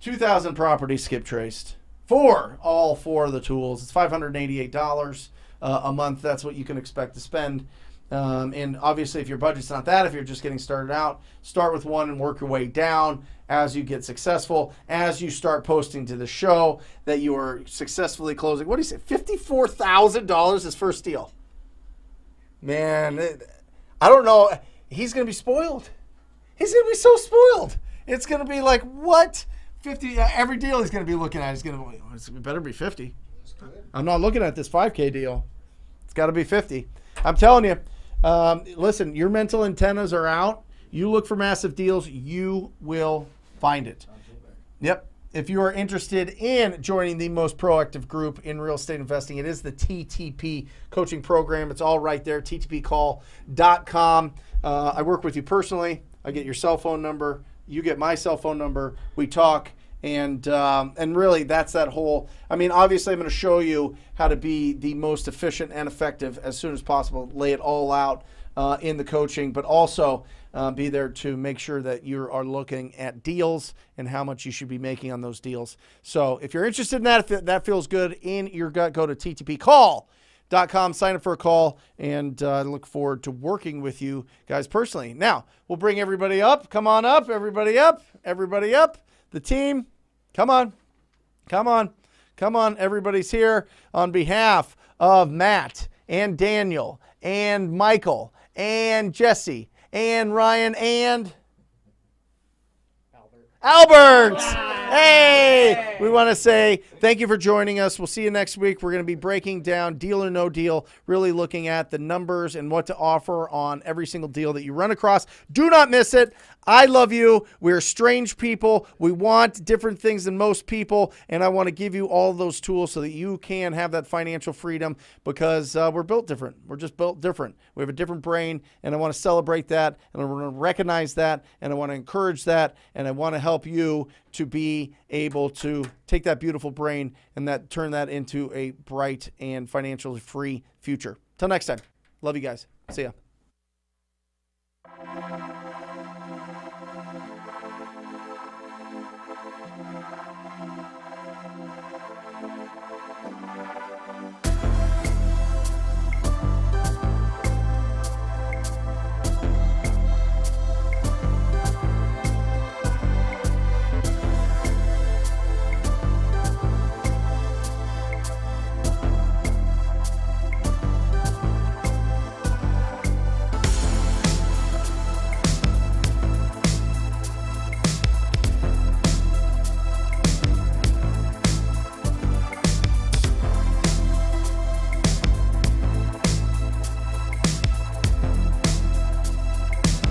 2,000 properties skip traced, for all four of the tools, it's $588 a month. That's what you can expect to spend. And obviously, if your budget's not that, if you're just getting started out, start with one and work your way down as you get successful, as you start posting to the show that you are successfully closing. What do you say? $54,000 his first deal. Man, I don't know. He's going to be spoiled. He's going to be so spoiled. It's going to be like, what? 50, every deal he's going to be looking at is going to be, it better be 50. I'm not looking at this 5K deal. It's got to be 50. I'm telling you, listen, your mental antennas are out. You look for massive deals, you will find it. Yep. If you are interested in joining the most proactive group in real estate investing, it is the TTP coaching program. It's all right there, ttpcall.com. I work with you personally. I get your cell phone number. You get my cell phone number. We talk. And really, that's that whole, obviously I'm going to show you how to be the most efficient and effective as soon as possible, lay it all out in the coaching, but also be there to make sure that you are looking at deals and how much you should be making on those deals. So if you're interested in that, if that feels good in your gut, go to ttpcall.com, sign up for a call, and I look forward to working with you guys personally. Now, we'll bring everybody up. Come on up, everybody up, everybody up. The team, come on. Everybody's here on behalf of Matt and Daniel and Michael and Jesse and Ryan and Albert. Hey, we want to say thank you for joining us. We'll see you next week. We're going to be breaking down deal or no deal, really looking at the numbers and what to offer on every single deal that you run across. Do not miss it. I love you. We're strange people. We want different things than most people, and I want to give you all those tools so that you can have that financial freedom, because we're built different. We're just built different. We have a different brain, and I want to celebrate that, and I want to recognize that, and I want to encourage that, and I want to help you to be able to take that beautiful brain and turn that into a bright and financially free future. Till next time. Love you guys. See ya.